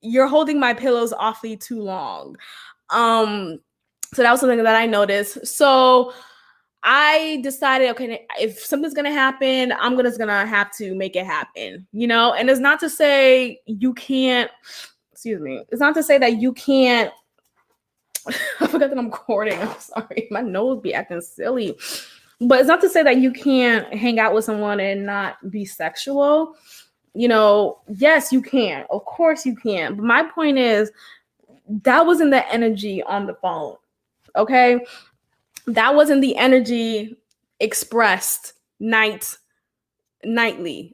you're holding my pillows awfully too long. So that was something that I noticed. So I decided, okay, if something's going to happen, I'm just going to have to make it happen, and it's not to say you can't, it's not to say that you can't, I forgot that I'm recording. I'm sorry. My nose be acting silly, but it's not to say that you can't hang out with someone and not be sexual. Yes, you can. Of course you can. But my point is, that wasn't the energy on the phone. Okay. That wasn't the energy expressed nightly.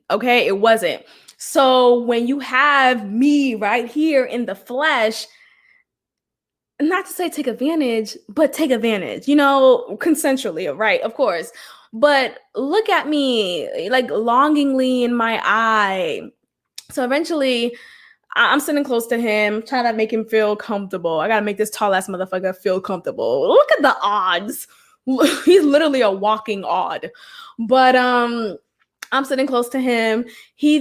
Okay. It wasn't. So when you have me right here in the flesh, not to say take advantage, but take advantage, consensually, right? Of course. But look at me, like, longingly in my eye. So eventually I'm sitting close to him, trying to make him feel comfortable. I got to make this tall ass motherfucker feel comfortable. Look at the odds. He's literally a walking odd. But I'm sitting close to him. We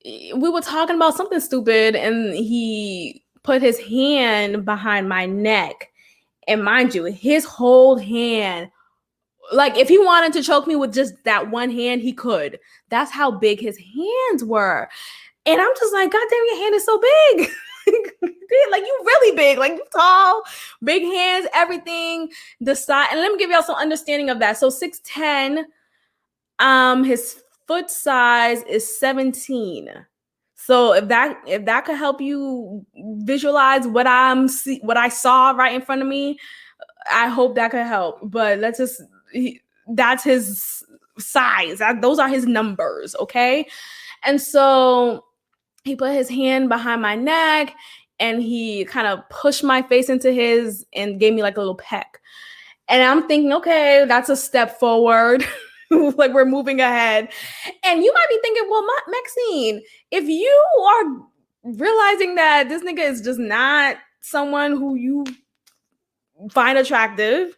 were talking about something stupid, and he put his hand behind my neck. And mind you, his whole hand, like, if he wanted to choke me with just that one hand, he could. That's how big his hands were. And I'm just like, God damn, your hand is so big. Like, you really big, like, you tall, big hands, everything. The size, and let me give y'all some understanding of that. So 6'10", his foot size is 17. So if that could help you visualize what I saw right in front of me, I hope that could help. But that's his size. Those are his numbers, okay? And so he put his hand behind my neck and he kind of pushed my face into his and gave me like a little peck. And I'm thinking, okay, that's a step forward. Like, we're moving ahead. And you might be thinking, well, Maxine, if you are realizing that this nigga is just not someone who you find attractive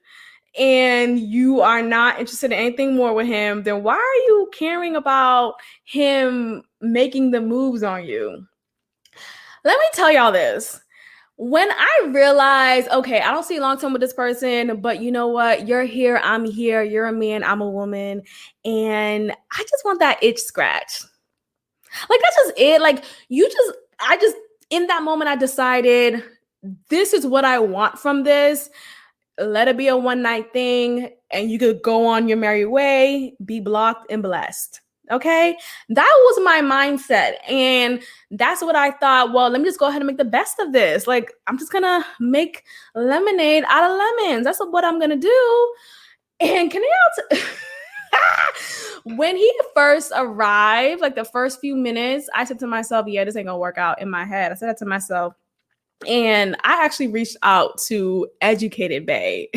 and you are not interested in anything more with him, then why are you caring about him making the moves on you? Let me tell y'all this. When I realized, okay, I don't see long term with this person, but you know what? You're here, I'm here, you're a man, I'm a woman, and I just want that itch scratch. Like, that's just it. Like, in that moment, I decided this is what I want from this. Let it be a one night thing, and you could go on your merry way, be blocked and blessed. Okay, that was my mindset. And that's what I thought. Well, let me just go ahead and make the best of this. Like, I'm just gonna make lemonade out of lemons. That's what I'm gonna do. And can I when he first arrived, like the first few minutes, I said to myself, yeah, this ain't gonna work out. In my head, I said that to myself. And I actually reached out to Educated Bay.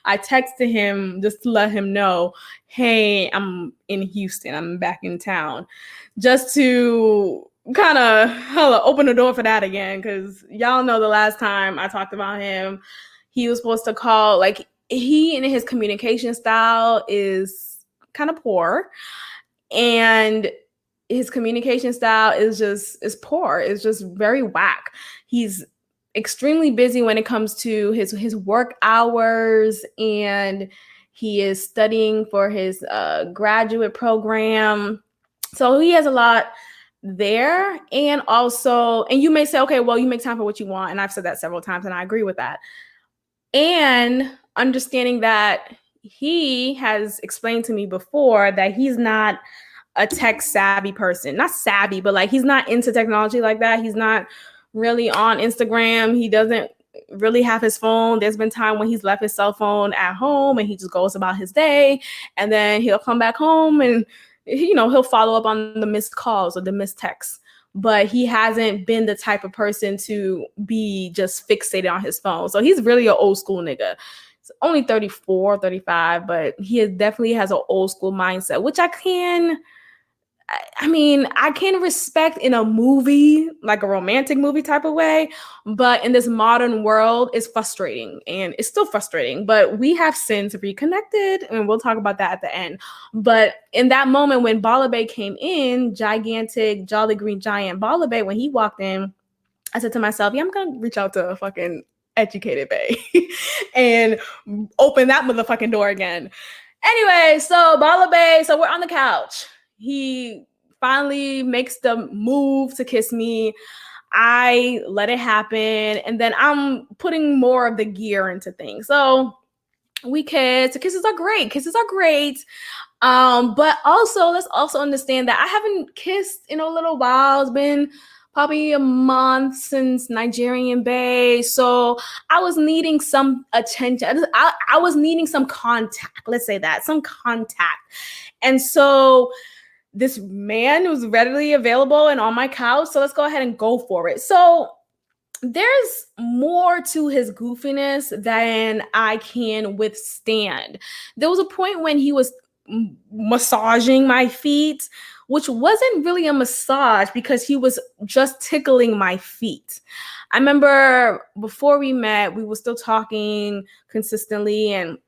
I texted him just to let him know, hey, I'm in Houston. I'm back in town. Just to kind of open the door for that again. Because y'all know the last time I talked about him, he was supposed to call, like, he and his communication style is kind of poor. And his communication style is poor. It's just very whack. He's extremely busy when it comes to his work hours, and he is studying for his graduate program. So he has a lot there. And also, and you may say, okay, well, you make time for what you want. And I've said that several times, and I agree with that. And understanding that he has explained to me before that he's not a tech savvy person. Not savvy, but like, he's not into technology like that. He's not really on Instagram. He doesn't really have his phone. There's been time when he's left his cell phone at home and he just goes about his day, and then he'll come back home and, you know, he'll follow up on the missed calls or the missed texts. But he hasn't been the type of person to be just fixated on his phone. So he's really an old school nigga. He's only 34, 35, but he definitely has an old school mindset, which I can respect in a movie, like a romantic movie type of way, but in this modern world, it's frustrating, and it's still frustrating, but we have since reconnected, and we'll talk about that at the end. But in that moment when Bala Bay came in, gigantic, jolly green giant Bala Bay, when he walked in, I said to myself, yeah, I'm going to reach out to a fucking educated Bay and open that motherfucking door again. Anyway, so Bala Bay, so we're on the couch. He finally makes the move to kiss me. I let it happen. And then I'm putting more of the gear into things. So we kiss. The kisses are great. Kisses are great. But also, let's also understand that I haven't kissed in a little while. It's been probably a month since Nigerian Bay. So I was needing some attention. I was needing some contact. Let's say that, some contact. And so this man was readily available and on my couch. So let's go ahead and go for it. So there's more to his goofiness than I can withstand. There was a point when he was massaging my feet, which wasn't really a massage because he was just tickling my feet. I remember before we met, we were still talking consistently, and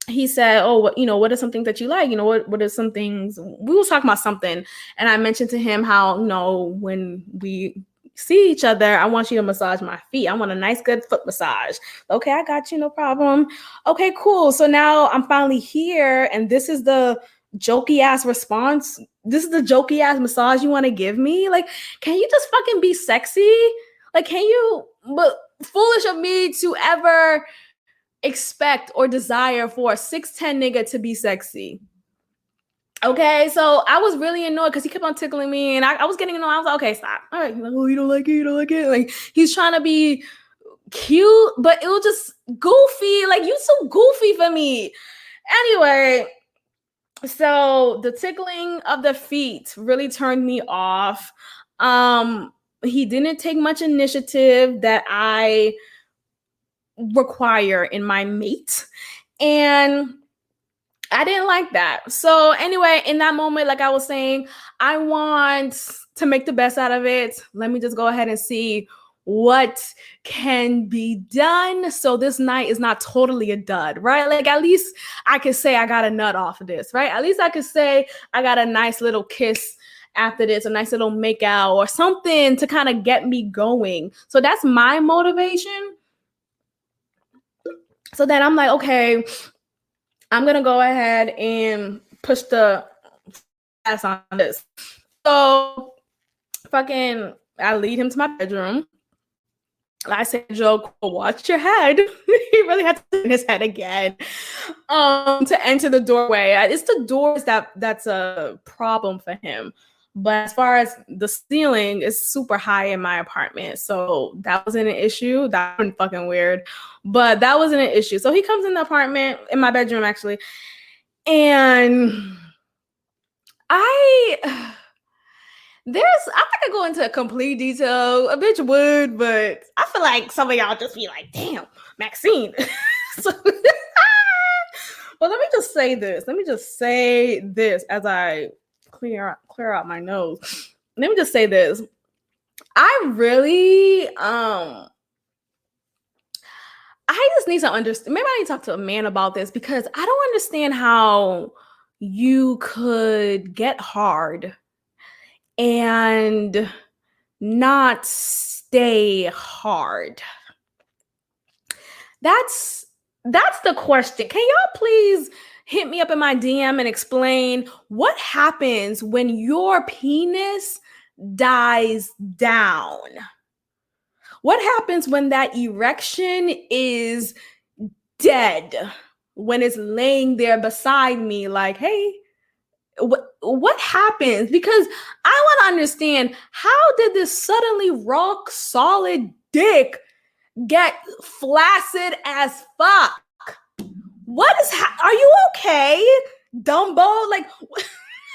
he said, oh, what are some things that you like? What are some things? We were talking about something. And I mentioned to him how, when we see each other, I want you to massage my feet. I want a nice, good foot massage. Okay, I got you. No problem. Okay, cool. So now I'm finally here. And this is the jokey ass response. This is the jokey ass massage you want to give me? Like, can you just fucking be sexy? Like, but foolish of me to ever expect or desire for a 6'10" nigga to be sexy. Okay, so I was really annoyed because he kept on tickling me, and I was getting annoyed. I was like, okay, stop. All right, like, oh, you don't like it. Like, he's trying to be cute, but it was just goofy. Like, you so goofy for me. Anyway, so the tickling of the feet really turned me off. He didn't take much initiative that I require in my mate, and I didn't like that. So anyway, in that moment, like I was saying, I want to make the best out of it. Let me just go ahead and see what can be done so this night is not totally a dud, right? Like, at least I could say I got a nut off of this, right? At least I could say I got a nice little kiss after this, a nice little make out or something to kind of get me going. So that's my motivation. So then I'm like, okay, I'm going to go ahead and push the ass on this. So I lead him to my bedroom. I said, Joe, watch your head. He really had to turn his head again to enter the doorway. It's the doors that's a problem for him. But as far as the ceiling, is super high in my apartment. So that wasn't an issue. That was fucking weird. But that wasn't an issue. So he comes in the apartment, in my bedroom actually. And I could go into complete detail. A bitch would, but I feel like some of y'all just be like, damn, Maxine. But let me just say this as I clear out my nose. Let me just say this. I really I just need to understand. Maybe I need to talk to a man about this because I don't understand how you could get hard and not stay hard. That's the question. Can y'all please hit me up in my DM and explain what happens when your penis dies down? What happens when that erection is dead? When it's laying there beside me like, hey, what happens? Because I want to understand, how did this suddenly rock solid dick get flaccid as fuck? What is are you okay, Dumbo? Like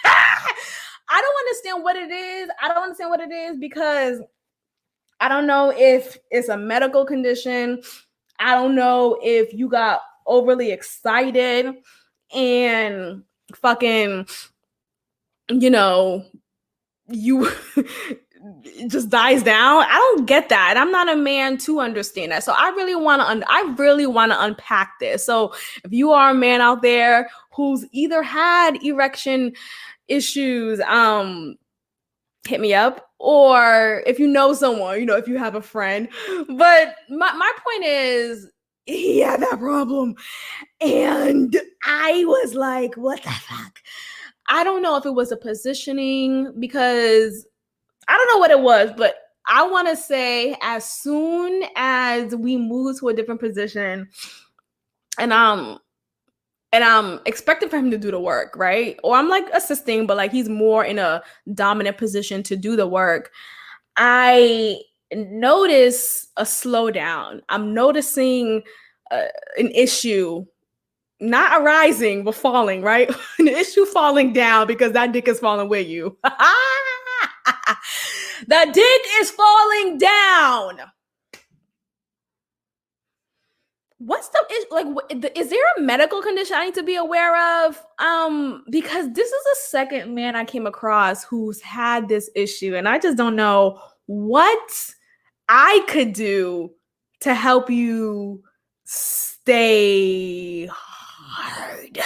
I don't understand what it is. I don't understand what it is because I don't know if it's a medical condition. I don't know if you got overly excited and fucking, you know, you it just dies down. I don't get that. I'm not a man to understand that. So I really want to unpack this. So if you are a man out there who's either had erection issues, hit me up, or if you know someone, if you have a friend. But my point is, he had that problem and I was like, what the fuck? I don't know if it was a positioning, because I don't know what it was, but I want to say as soon as we move to a different position and I'm expecting for him to do the work, right? Or I'm like assisting, but like he's more in a dominant position to do the work, I notice a slowdown. I'm noticing an issue not arising, but falling, right? An issue falling down because that dick is falling with you. The dick is falling down. What's the like? Is there a medical condition I need to be aware of? Because this is the second man I came across who's had this issue, and I just don't know what I could do to help you stay hard.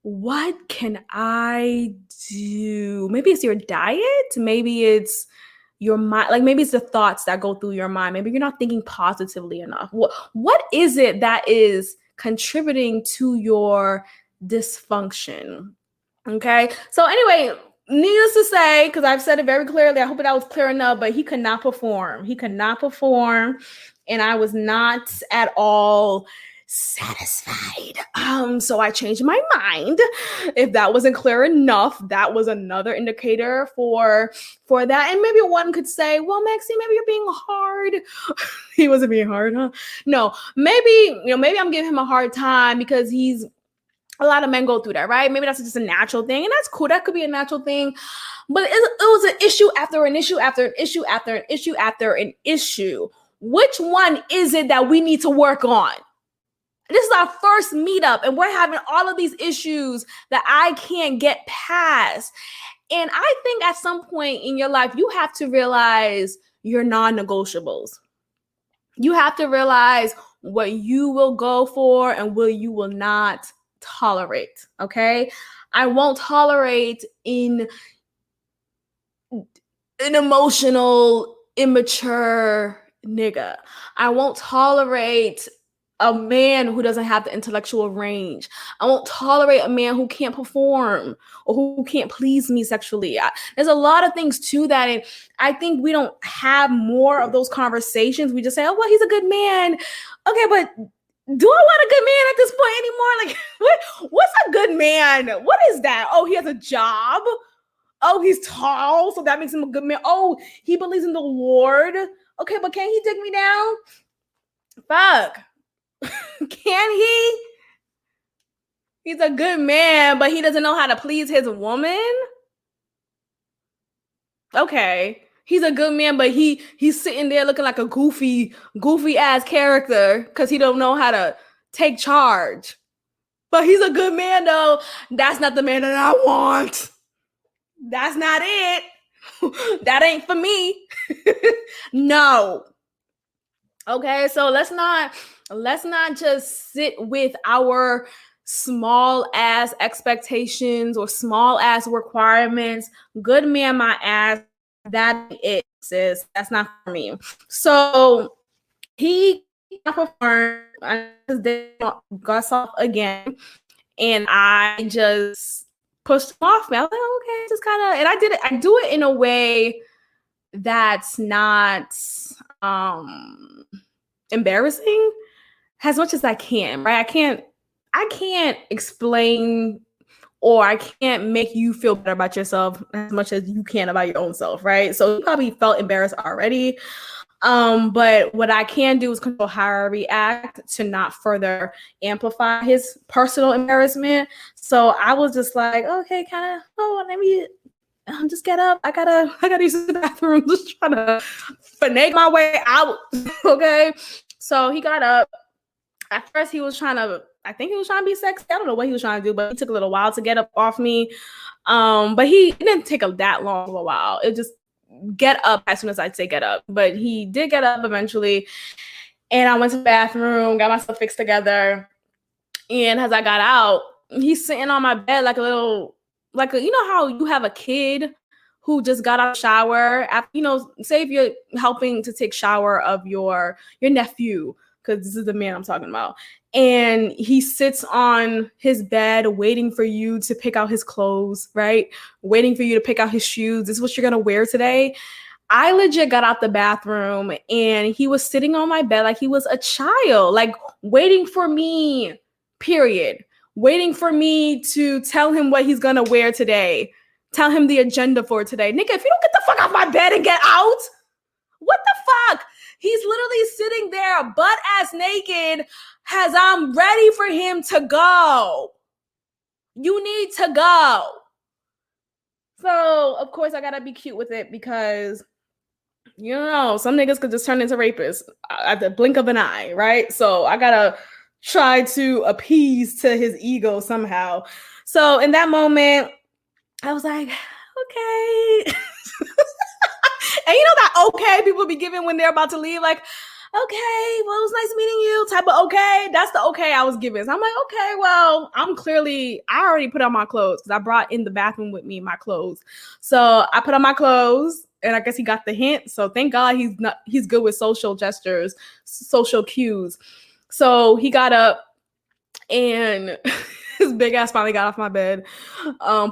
What can I do? Maybe it's your diet. Maybe it's your mind. Like maybe it's the thoughts that go through your mind. Maybe you're not thinking positively enough. What is it that is contributing to your dysfunction? Okay. So anyway, needless to say, because I've said it very clearly, I hope that was clear enough, but he could not perform. He could not perform. And I was not at all satisfied. So I changed my mind. If that wasn't clear enough, that was another indicator for that. And maybe one could say, well, Maxie, maybe you're being hard. He wasn't being hard, huh? No, maybe I'm giving him a hard time because a lot of men go through that, right? Maybe that's just a natural thing, and that's cool. That could be a natural thing. But it was an issue after an issue after an issue after an issue after an issue. Which one is it that we need to work on? This is our first meetup, and we're having all of these issues that I can't get past. And I think at some point in your life, you have to realize your non-negotiables. You have to realize what you will go for and what you will not tolerate. Okay. I won't tolerate an emotional, immature nigga. I won't tolerate a man who doesn't have the intellectual range. I won't tolerate a man who can't perform or who can't please me sexually. There's a lot of things to that. And I think we don't have more of those conversations. We just say, oh, well, he's a good man. Okay, but do I want a good man at this point anymore? Like, what's a good man? What is that? Oh, he has a job. Oh, he's tall, so that makes him a good man. Oh, he believes in the Lord. Okay, but can he dig me down? Fuck. Can he? He's a good man, but he doesn't know how to please his woman? Okay. He's a good man, but he's sitting there looking like a goofy ass character because he don't know how to take charge. But he's a good man, though. That's not the man that I want. That's not it. That ain't for me. No. Okay, so let's not let's not just sit with our small ass expectations or small ass requirements. Good man, my ass. That it, sis. That's not for me. So he performed. I just got off again, and I just pushed him off. I was like, okay, just kind of, and I did it. I do it in a way that's not embarrassing as much as I can, right? I can't explain or I can't make you feel better about yourself as much as you can about your own self, right? So he probably felt embarrassed already. But what I can do is control how I react to not further amplify his personal embarrassment. So I was just like, okay, kind of, let me just get up. I gotta use the bathroom. Just trying to finagle my way out. Okay. So he got up. At first, I think he was trying to be sexy. I don't know what he was trying to do, but he took a little while to get up off me. But it didn't take that long of a while. It just get up as soon as I'd say get up. But he did get up eventually. And I went to the bathroom, got myself fixed together. And as I got out, he's sitting on my bed like you know how you have a kid who just got out of the shower after, say if you're helping to take shower of your nephew, because this is the man I'm talking about. And he sits on his bed waiting for you to pick out his clothes, right? Waiting for you to pick out his shoes. This is what you're going to wear today. I legit got out the bathroom and he was sitting on my bed like he was a child, like waiting for me, period. Waiting for me to tell him what he's going to wear today. Tell him the agenda for today. Nigga, if you don't get the fuck off my bed and get out, what the fuck? He's literally sitting there butt ass naked as I'm ready for him to go. You need to go. So, of course, I gotta be cute with it because, some niggas could just turn into rapists at the blink of an eye, right? So I gotta try to appease to his ego somehow. So in that moment, I was like, okay. And you know that okay people be giving when they're about to leave, like, okay, well, it was nice meeting you type of okay. That's the okay I was given. So I'm like, okay, well, I already put on my clothes because I brought in the bathroom with me my clothes. So I put on my clothes and I guess he got the hint. So thank God he's good with social gestures, social cues. So he got up and his big ass finally got off my bed,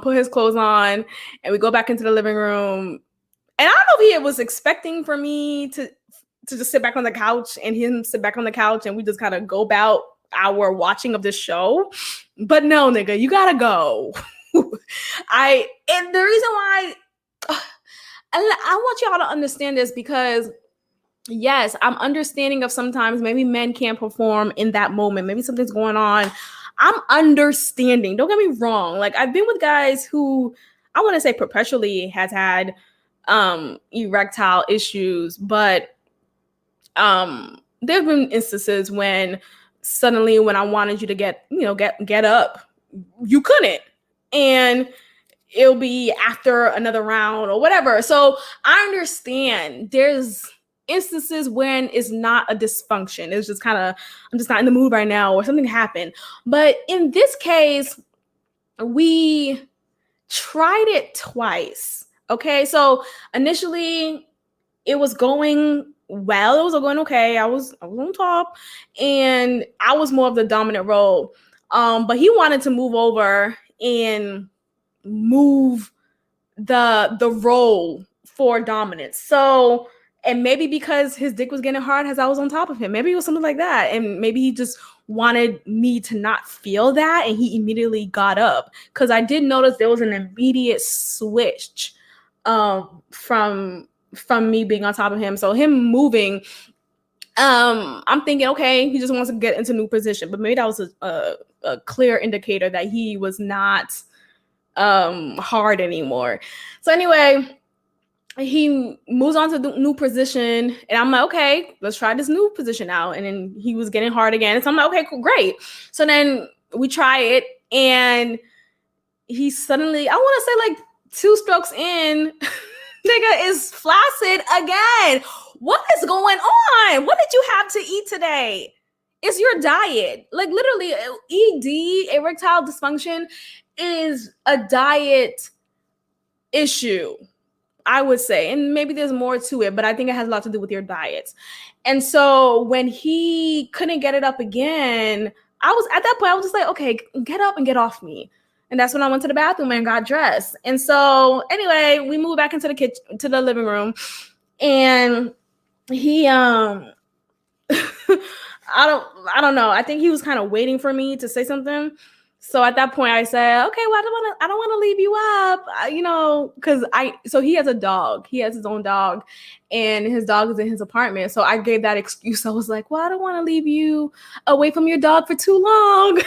put his clothes on, and we go back into the living room. And I don't know if he was expecting for me to just sit back on the couch and him sit back on the couch and we just kind of go about our watching of this show. But no, nigga, you gotta go. And the reason why I want y'all to understand this because yes, I'm understanding of sometimes maybe men can't perform in that moment. Maybe something's going on. I'm understanding. Don't get me wrong. Like I've been with guys who I want to say perpetually has had erectile issues, but there have been instances when suddenly when I wanted you to get up, you couldn't. And it'll be after another round or whatever. So I understand there's instances when it's not a dysfunction. It's just kind of, I'm just not in the mood right now or something happened. But in this case, we tried it twice. Okay. So initially it was going well. It was going okay. I was on top and I was more of the dominant role. But he wanted to move over and move the role for dominance. So, and maybe because his dick was getting hard as I was on top of him, maybe it was something like that. And maybe he just wanted me to not feel that. And he immediately got up because I did notice there was an immediate switch from me being on top of him. So him moving, I'm thinking, okay, he just wants to get into a new position, but maybe that was a clear indicator that he was not hard anymore. So anyway, he moves on to the new position and I'm like, okay, let's try this new position out. And then he was getting hard again. So I'm like, okay, cool, great. So then we try it and he suddenly, I want to say like 2 strokes in, nigga is flaccid again. What is going on? What did you have to eat today? It's your diet. Like literally, ED, erectile dysfunction, is a diet issue, I would say. And maybe there's more to it, but I think it has a lot to do with your diet. And so when he couldn't get it up again, I was at that point, I was just like, okay, get up and get off me. And that's when I went to the bathroom and got dressed. And so anyway, we moved back into the kitchen, to the living room, and he I don't know. I think he was kind of waiting for me to say something. So at that point I said, okay, well, I don't want to leave you up, because so he has a dog. He has his own dog, and his dog is in his apartment. So I gave that excuse. I was like, well, I don't want to leave you away from your dog for too long.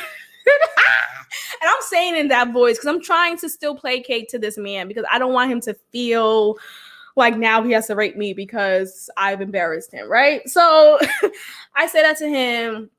And I'm saying in that voice because I'm trying to still placate to this man, because I don't want him to feel like now he has to rate me because I've embarrassed him, right? So I said that to him,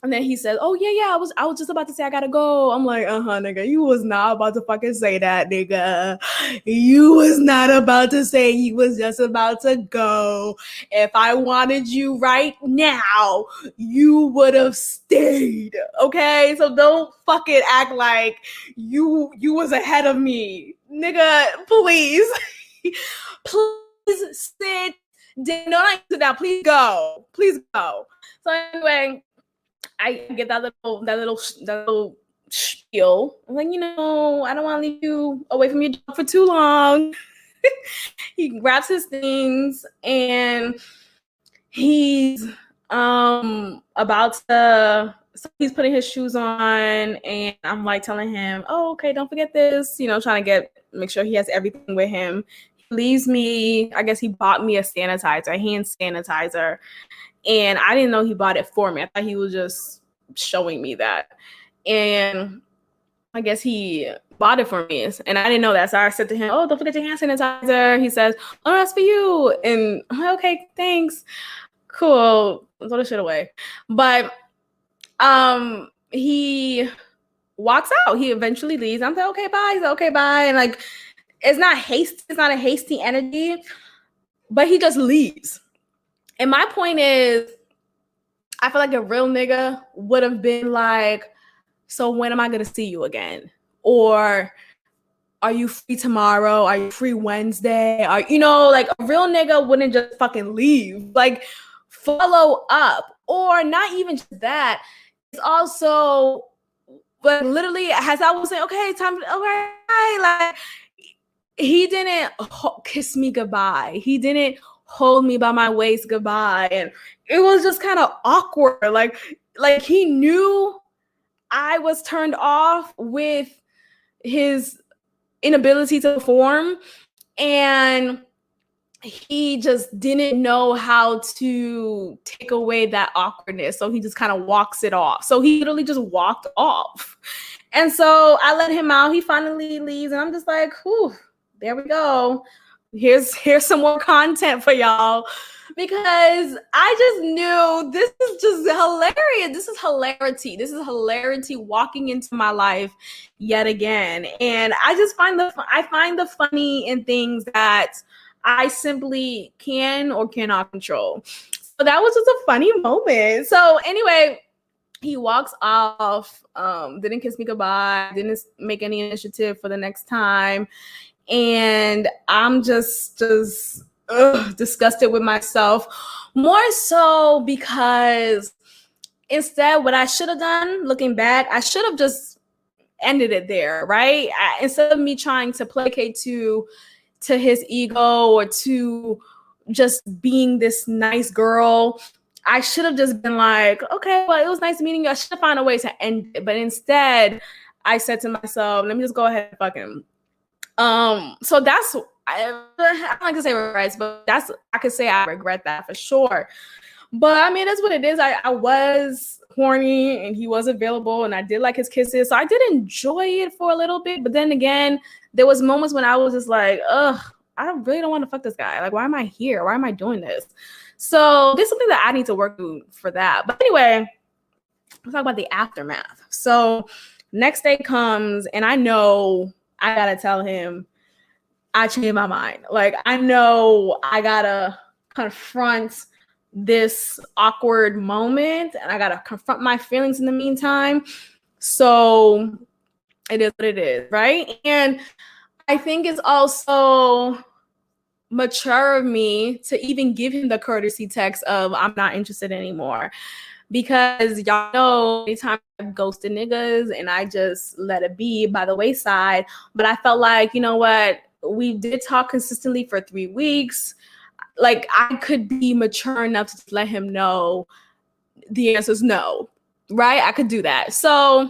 and then he said, oh yeah, I was just about to say I gotta go. I'm like, nigga, you was not about to fucking say that, nigga. You was not about to say you was just about to go. If I wanted you right now, you would have stayed, okay? So don't fucking act like you was ahead of me, nigga. Please. Please sit down. No, I sit down. Please go. So anyway, I get that little spiel. I'm like, I don't want to leave you away from your job for too long. He grabs his things and he's about to. So he's putting his shoes on, and I'm like telling him, "Oh, okay, don't forget this." Trying to make sure he has everything with him. He leaves me. I guess he bought me a hand sanitizer, and I didn't know he bought it for me. I thought he was just showing me that, and I guess he bought it for me, and I didn't know that. So I said to him, "Oh, don't forget your hand sanitizer." He says, "Oh, that's for you," and I'm like, "Okay, thanks." Cool. Throw the shit away. But he walks out. He eventually leaves. I'm like, okay, bye. He's like, okay, bye. And like, it's not a hasty energy, but he just leaves. And my point is, I feel like a real nigga would have been like, so when am I gonna see you again? Or are you free tomorrow? Are you free Wednesday? Like a real nigga wouldn't just fucking leave. Like, follow up. Or not even just that. It's also, but literally, as I was saying, okay, time, okay, like, he didn't kiss me goodbye. He didn't hold me by my waist goodbye. And it was just kind of awkward. Like he knew I was turned off with his inability to perform, and he just didn't know how to take away that awkwardness. So he just kind of walks it off. So he literally just walked off. And so I let him out. He finally leaves, and I'm just like, whew, there we go. Here's some more content for y'all, because I just knew this is just hilarious. This is hilarity. This is hilarity walking into my life yet again. And I just find the funny in things that I simply can or cannot control. So that was just a funny moment. So anyway, he walks off, didn't kiss me goodbye, didn't make any initiative for the next time. And I'm just disgusted with myself, more so because instead, what I should have done, looking back, I should have just ended it there, right? Instead of me trying to placate to his ego or to just being this nice girl, I should have just been like, okay, well, it was nice meeting you. I should have found a way to end it. But instead, I said to myself, let me just go ahead and fuck him. So that's, I don't like to say regrets, but I could say I regret that for sure. But I mean, that's what it is. I was horny and he was available and I did like his kisses. So I did enjoy it for a little bit. But then again, there was moments when I was just like, ugh, I really don't want to fuck this guy. Like, why am I here? Why am I doing this? So this is something that I need to work through for that. But anyway, let's talk about the aftermath. So next day comes and I know I gotta tell him I changed my mind. Like, I know I gotta confront this awkward moment, and I gotta confront my feelings in the meantime. So it is what it is, right? And I think it's also mature of me to even give him the courtesy text of I'm not interested anymore. Because y'all know anytime I've ghosted niggas and I just let it be by the wayside. But I felt like, you know what? We did talk consistently for 3 weeks. Like, I could be mature enough to let him know the answer is no, right? I could do that. So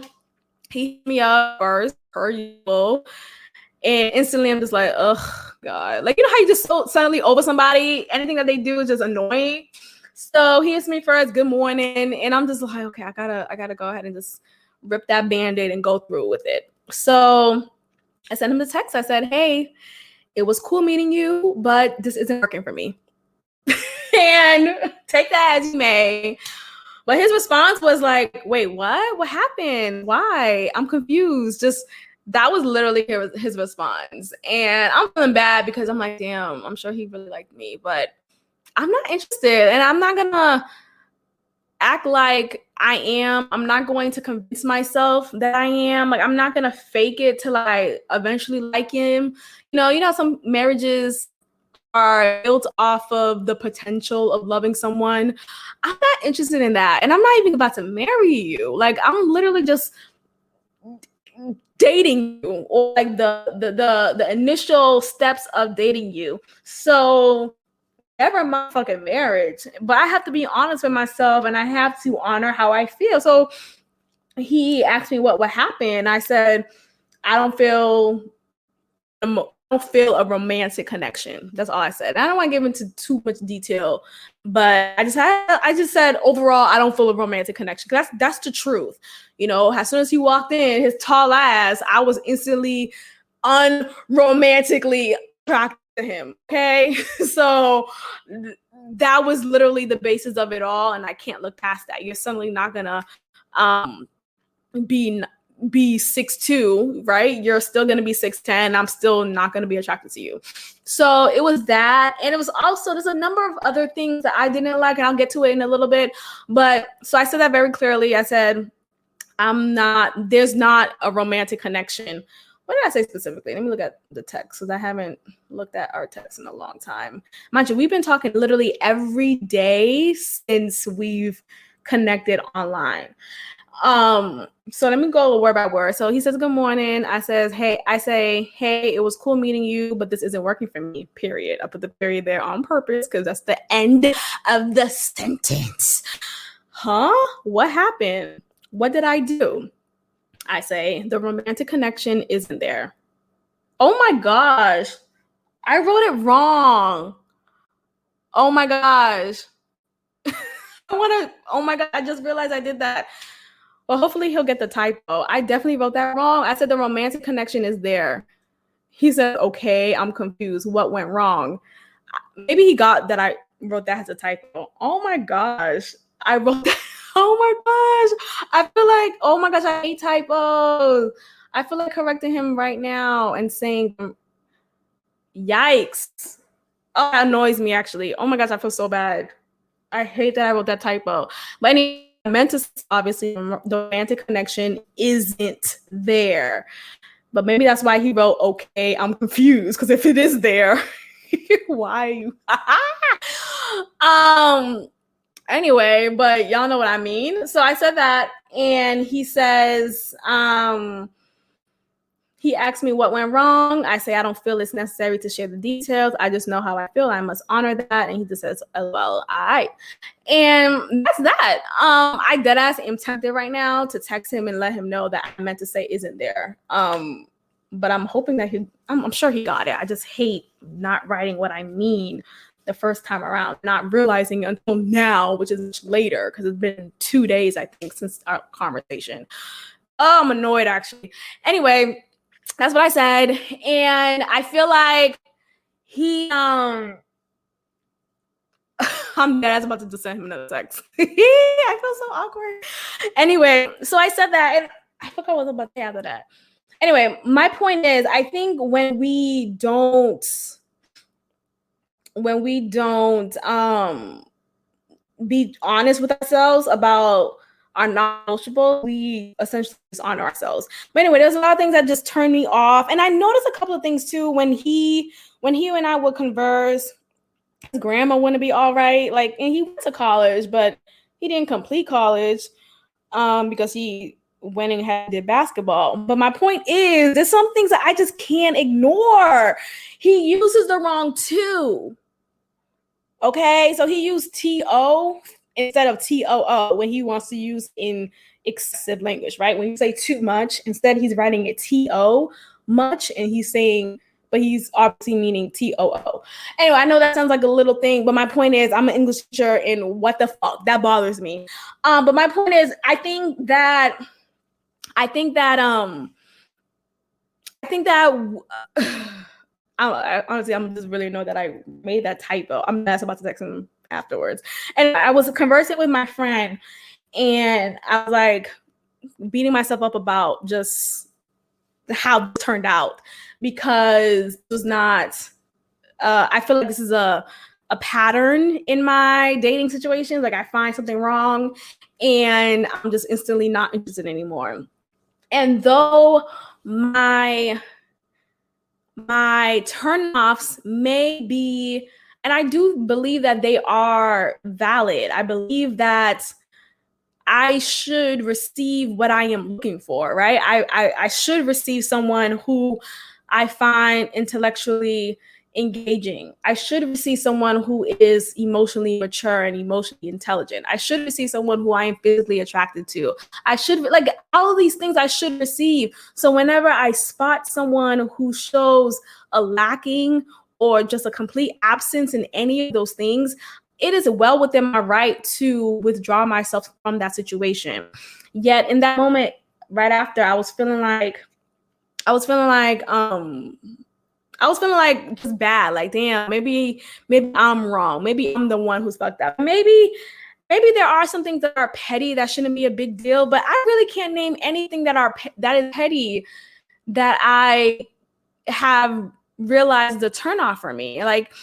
he hit me up first, per usual. And instantly I'm just like, oh, God. Like, you know how you just so suddenly over somebody? Anything that they do is just annoying. So he hits me first, good morning. And I'm just like, okay, I gotta go ahead and just rip that Band-Aid and go through with it. So I sent him the text. I said, hey, it was cool meeting you, but this isn't working for me. And take that as you may. But his response was like, wait, what? What happened? Why? I'm confused. Just that was literally his response. And I'm feeling bad because I'm like, damn, I'm sure he really liked me, but I'm not interested. And I'm not gonna act like I am. I'm not going to convince myself that I am. Like, I'm not gonna fake it till I eventually like him. You know, some marriages are built off of the potential of loving someone. I'm not interested in that. And I'm not even about to marry you. Like, I'm literally just dating you, or like the initial steps of dating you. So never my fucking marriage. But I have to be honest with myself and I have to honor how I feel. So he asked me what happened. I said, I don't feel a romantic connection. That's all I said. I don't want to get into too much detail, but I just said overall, I don't feel a romantic connection. That's the truth. You know, as soon as he walked in, his tall ass, I was instantly unromantically attracted to him. Okay, so that was literally the basis of it all, and I can't look past that. You're suddenly not gonna be 6'2", right? You're still going to be 6'10". I'm still not going to be attracted to you. So it was that. And it was also, there's a number of other things that I didn't like, and I'll get to it in a little bit. But so I said that very clearly. I said, there's not a romantic connection. What did I say specifically? Let me look at the text because I haven't looked at our text in a long time. Mind you, we've been talking literally every day since we've connected online. So let me go word by word. So he says, good morning. I say, hey, it was cool meeting you, but this isn't working for me, period. I put the period there on purpose because that's the end of the sentence. Huh? What happened? What did I do? I say, the romantic connection isn't there. Oh my gosh. I wrote it wrong. Oh my gosh. Oh my God, I just realized I did that. Well, hopefully he'll get the typo. I definitely wrote that wrong. I said the romantic connection is there. He said, okay, I'm confused. What went wrong? Maybe he got that I wrote that as a typo. Oh my gosh. I wrote that. Oh my gosh. I feel like, oh my gosh, I hate typos. I feel like correcting him right now and saying, yikes. Oh, that annoys me actually. Oh my gosh, I feel so bad. I hate that I wrote that typo. But anyway, I meant to say, obviously, the romantic connection isn't there. But maybe that's why he wrote, okay, I'm confused. Because if it is there, why? Anyway, but y'all know what I mean. So I said that, and he says, he asked me what went wrong. I say, I don't feel it's necessary to share the details. I just know how I feel. I must honor that. And he just says, well, all right. And that's that. I deadass am tempted right now to text him and let him know that I meant to say isn't there. But I'm hoping that I'm sure he got it. I just hate not writing what I mean the first time around, not realizing until now, which is later, because it's been 2 days, I think, since our conversation. Oh, I'm annoyed, actually. Anyway, that's what I said. And I feel like I'm dead. I was about to just send him another text. I feel so awkward. Anyway, so I said that, and I forgot what I was about to say after that. Anyway, my point is, I think when we don't be honest with ourselves about our non-negotiable, we essentially dishonor ourselves. But anyway, there's a lot of things that just turn me off. And I noticed a couple of things too when he and I would converse. His grammar wouldn't be all right. Like, and he went to college, but he didn't complete college because he went and did basketball. But my point is, there's some things that I just can't ignore. He uses the wrong to. Okay, so he used to instead of too when he wants to use in excessive language, right? When you say too much, instead he's writing it to much, and he's saying, but he's obviously meaning too. Anyway, I know that sounds like a little thing, but my point is, I'm an English teacher, and what the fuck, that bothers me. But my point is, I think that I honestly, I'm just really know that I made that typo. I'm just about to text him afterwards. And I was conversing with my friend, and I was like beating myself up about just how it turned out, because it was not, I feel like this is a pattern in my dating situations. Like, I find something wrong and I'm just instantly not interested anymore. And though my turnoffs may be, and I do believe that they are valid. I believe that I should receive what I am looking for, right? I should receive someone who I find intellectually engaging. I should receive someone who is emotionally mature and emotionally intelligent. I should receive someone who I am physically attracted to. I should, like, all of these things I should receive. So whenever I spot someone who shows a lacking or just a complete absence in any of those things, it is well within my right to withdraw myself from that situation. Yet in that moment, right after, I was feeling like just bad. Like, damn, maybe I'm wrong. Maybe I'm the one who's fucked up. Maybe there are some things that are petty that shouldn't be a big deal, but I really can't name anything that is petty that I have realized the turnoff for me. Like,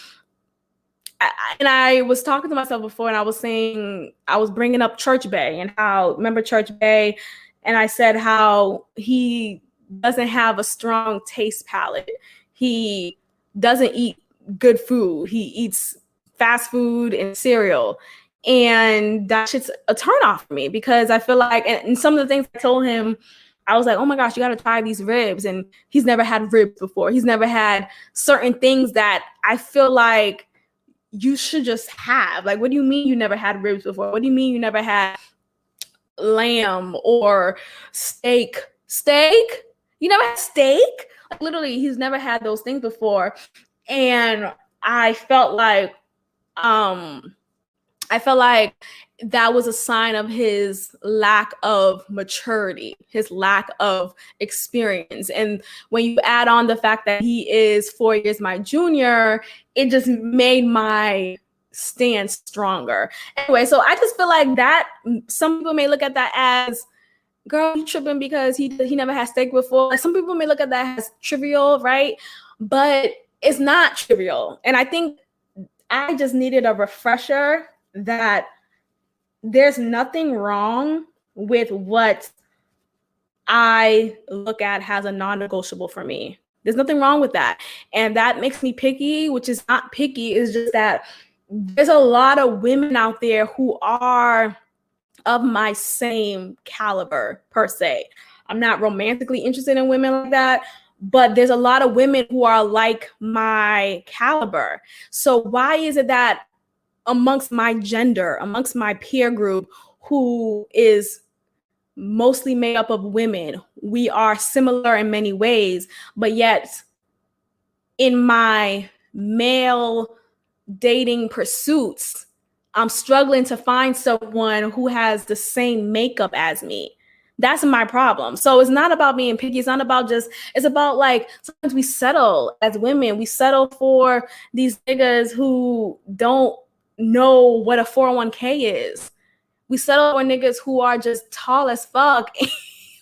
I was talking to myself before, and I was saying, I was bringing up Church Bay and how, remember Church Bay? And I said how he doesn't have a strong taste palette. He doesn't eat good food. He eats fast food and cereal. And that shit's a turnoff for me, because I feel like, and some of the things I told him, I was like, oh my gosh, you got to try these ribs. And he's never had ribs before. He's never had certain things that I feel like you should just have. Like, what do you mean you never had ribs before? What do you mean you never had lamb or steak? You never had steak? Like, literally, he's never had those things before. And I felt like that was a sign of his lack of maturity, his lack of experience. And when you add on the fact that he is 4 years my junior, it just made my stand stronger. Anyway, so I just feel like that some people may look at that as, girl, you tripping because he never had steak before. Like, some people may look at that as trivial, right? But it's not trivial. And I think I just needed a refresher that there's nothing wrong with what I look at as a non-negotiable for me. There's nothing wrong with that. And that makes me picky, which is not picky. It's just that there's a lot of women out there who are of my same caliber, per se. I'm not romantically interested in women like that, but there's a lot of women who are like my caliber. So why is it that amongst my gender, amongst my peer group, who is mostly made up of women, we are similar in many ways, but yet in my male dating pursuits, I'm struggling to find someone who has the same makeup as me? That's my problem. So it's not about being picky. It's not about it's about, like, sometimes we settle as women. We settle for these niggas who don't know what a 401k is. We settle for niggas who are just tall as fuck,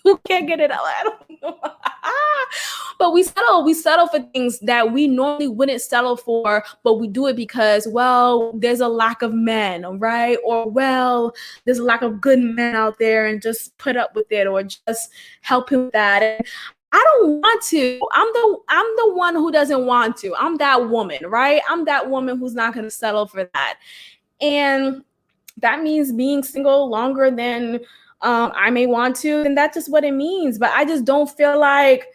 who can't get it out. I don't know. But we settle for things that we normally wouldn't settle for, but we do it because, well, there's a lack of men, right? Or, well, there's a lack of good men out there, and just put up with it, or just help him with that. And I don't want to. I'm the one who doesn't want to. I'm that woman, right? I'm that woman who's not going to settle for that. And that means being single longer than I may want to, and that's just what it means. But I just don't feel like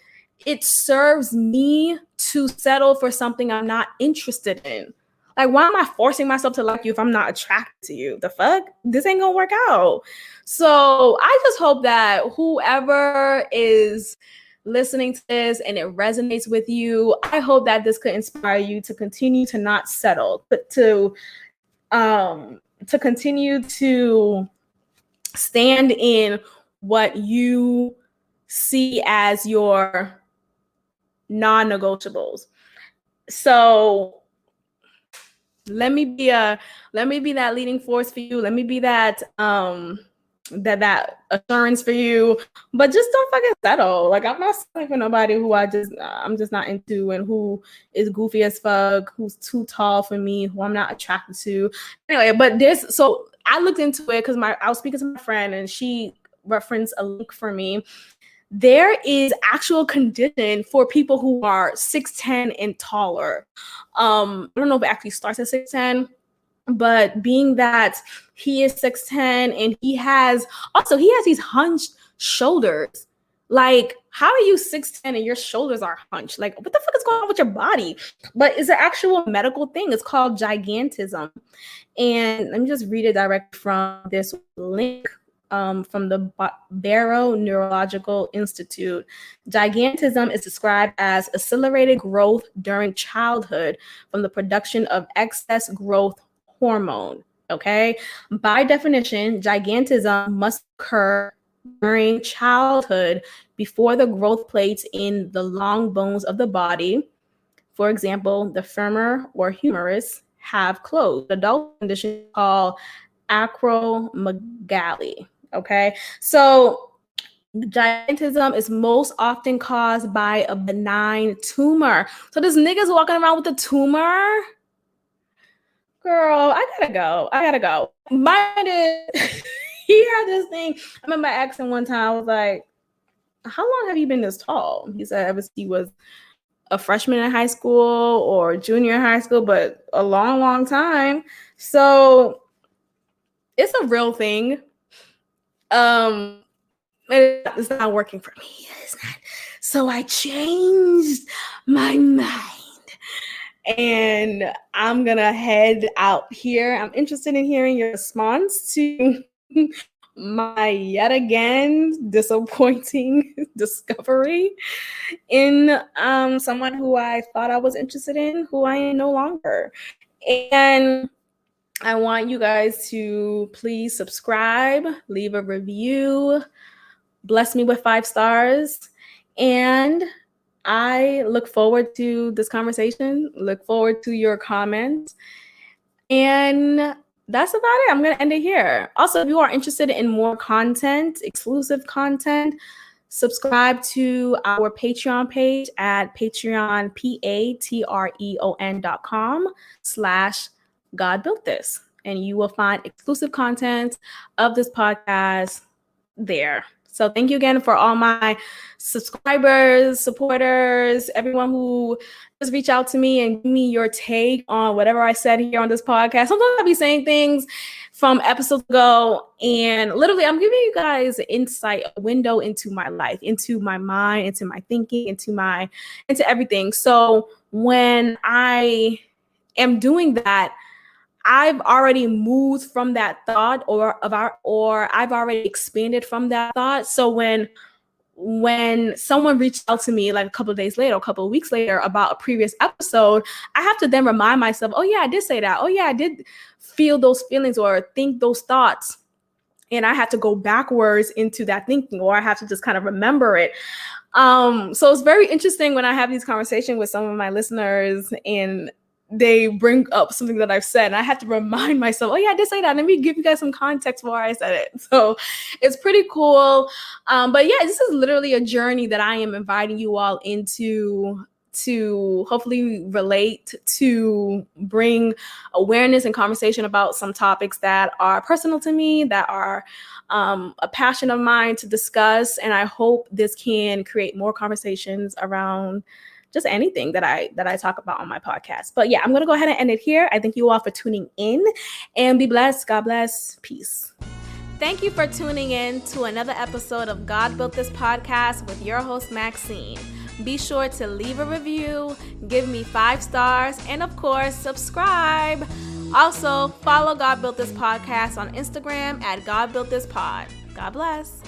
it serves me to settle for something I'm not interested in. Like, why am I forcing myself to like you if I'm not attracted to you? The fuck? This ain't gonna work out. So I just hope that whoever is listening to this and it resonates with you, I hope that this could inspire you to continue to not settle, but to continue to stand in what you see as your non-negotiables. So let me be that leading force for you. Let me be that that assurance for you. But just don't fucking settle. Like, I'm not settling for nobody who I'm just not into, and who is goofy as fuck, who's too tall for me, who I'm not attracted to. Anyway, but so I looked into it because I was speaking to my friend, and she referenced a link for me. There is actual condition for people who are 6'10" and taller. I don't know if it actually starts at 6'10", but being that he is 6'10" and he has these hunched shoulders. Like, how are you 6'10" and your shoulders are hunched? Like, what the fuck is going on with your body? But it's an actual medical thing. It's called gigantism. And let me just read it directly from this link. From the Barrow Neurological Institute. Gigantism is described as accelerated growth during childhood from the production of excess growth hormone. Okay. By definition, gigantism must occur during childhood before the growth plates in the long bones of the body, for example, the femur or humerus, have closed. The adult condition called acromegaly. Okay, so gigantism is most often caused by a benign tumor. So this nigga's walking around with a tumor. Girl, I gotta go. Mine is, he had this thing. I remember asking one time, I was like, how long have you been this tall? He said ever since he was a freshman in high school or junior in high school, but a long, long time. So it's a real thing. It's not working for me. It's not. So I changed my mind, and I'm gonna head out here. I'm interested in hearing your response to my yet again disappointing discovery in someone who I thought I was interested in, who I am no longer. And I want you guys to please subscribe, leave a review, bless me with 5 stars. And I look forward to this conversation, look forward to your comments. And that's about it. I'm going to end it here. Also, if you are interested in more content, exclusive content, subscribe to our Patreon page at Patreon, patreon.com/God Built This. And you will find exclusive content of this podcast there. So thank you again for all my subscribers, supporters, everyone who just reach out to me and give me your take on whatever I said here on this podcast. Sometimes I'll be saying things from episodes ago, and literally I'm giving you guys insight, a window into my life, into my mind, into my thinking, into everything. So when I am doing that, I've already moved from that thought, or I've already expanded from that thought. So when someone reached out to me like a couple of days later, a couple of weeks later about a previous episode, I have to then remind myself, oh yeah, I did say that. Oh yeah, I did feel those feelings or think those thoughts. And I have to go backwards into that thinking, or I have to just kind of remember it. So it's very interesting when I have these conversations with some of my listeners, and they bring up something that I've said, and I had to remind myself, oh yeah, I did say that. Let me give you guys some context before I said it. So it's pretty cool. But yeah, this is literally a journey that I am inviting you all into, to hopefully relate, to bring awareness and conversation about some topics that are personal to me, that are a passion of mine to discuss. And I hope this can create more conversations around just anything that I talk about on my podcast. But yeah, I'm going to go ahead and end it here. I thank you all for tuning in, and be blessed. God bless. Peace. Thank you for tuning in to another episode of God Built This Podcast with your host, Maxine. Be sure to leave a review, give me 5 stars, and of course, subscribe. Also, follow God Built This Podcast on Instagram at God Built This Pod. God bless.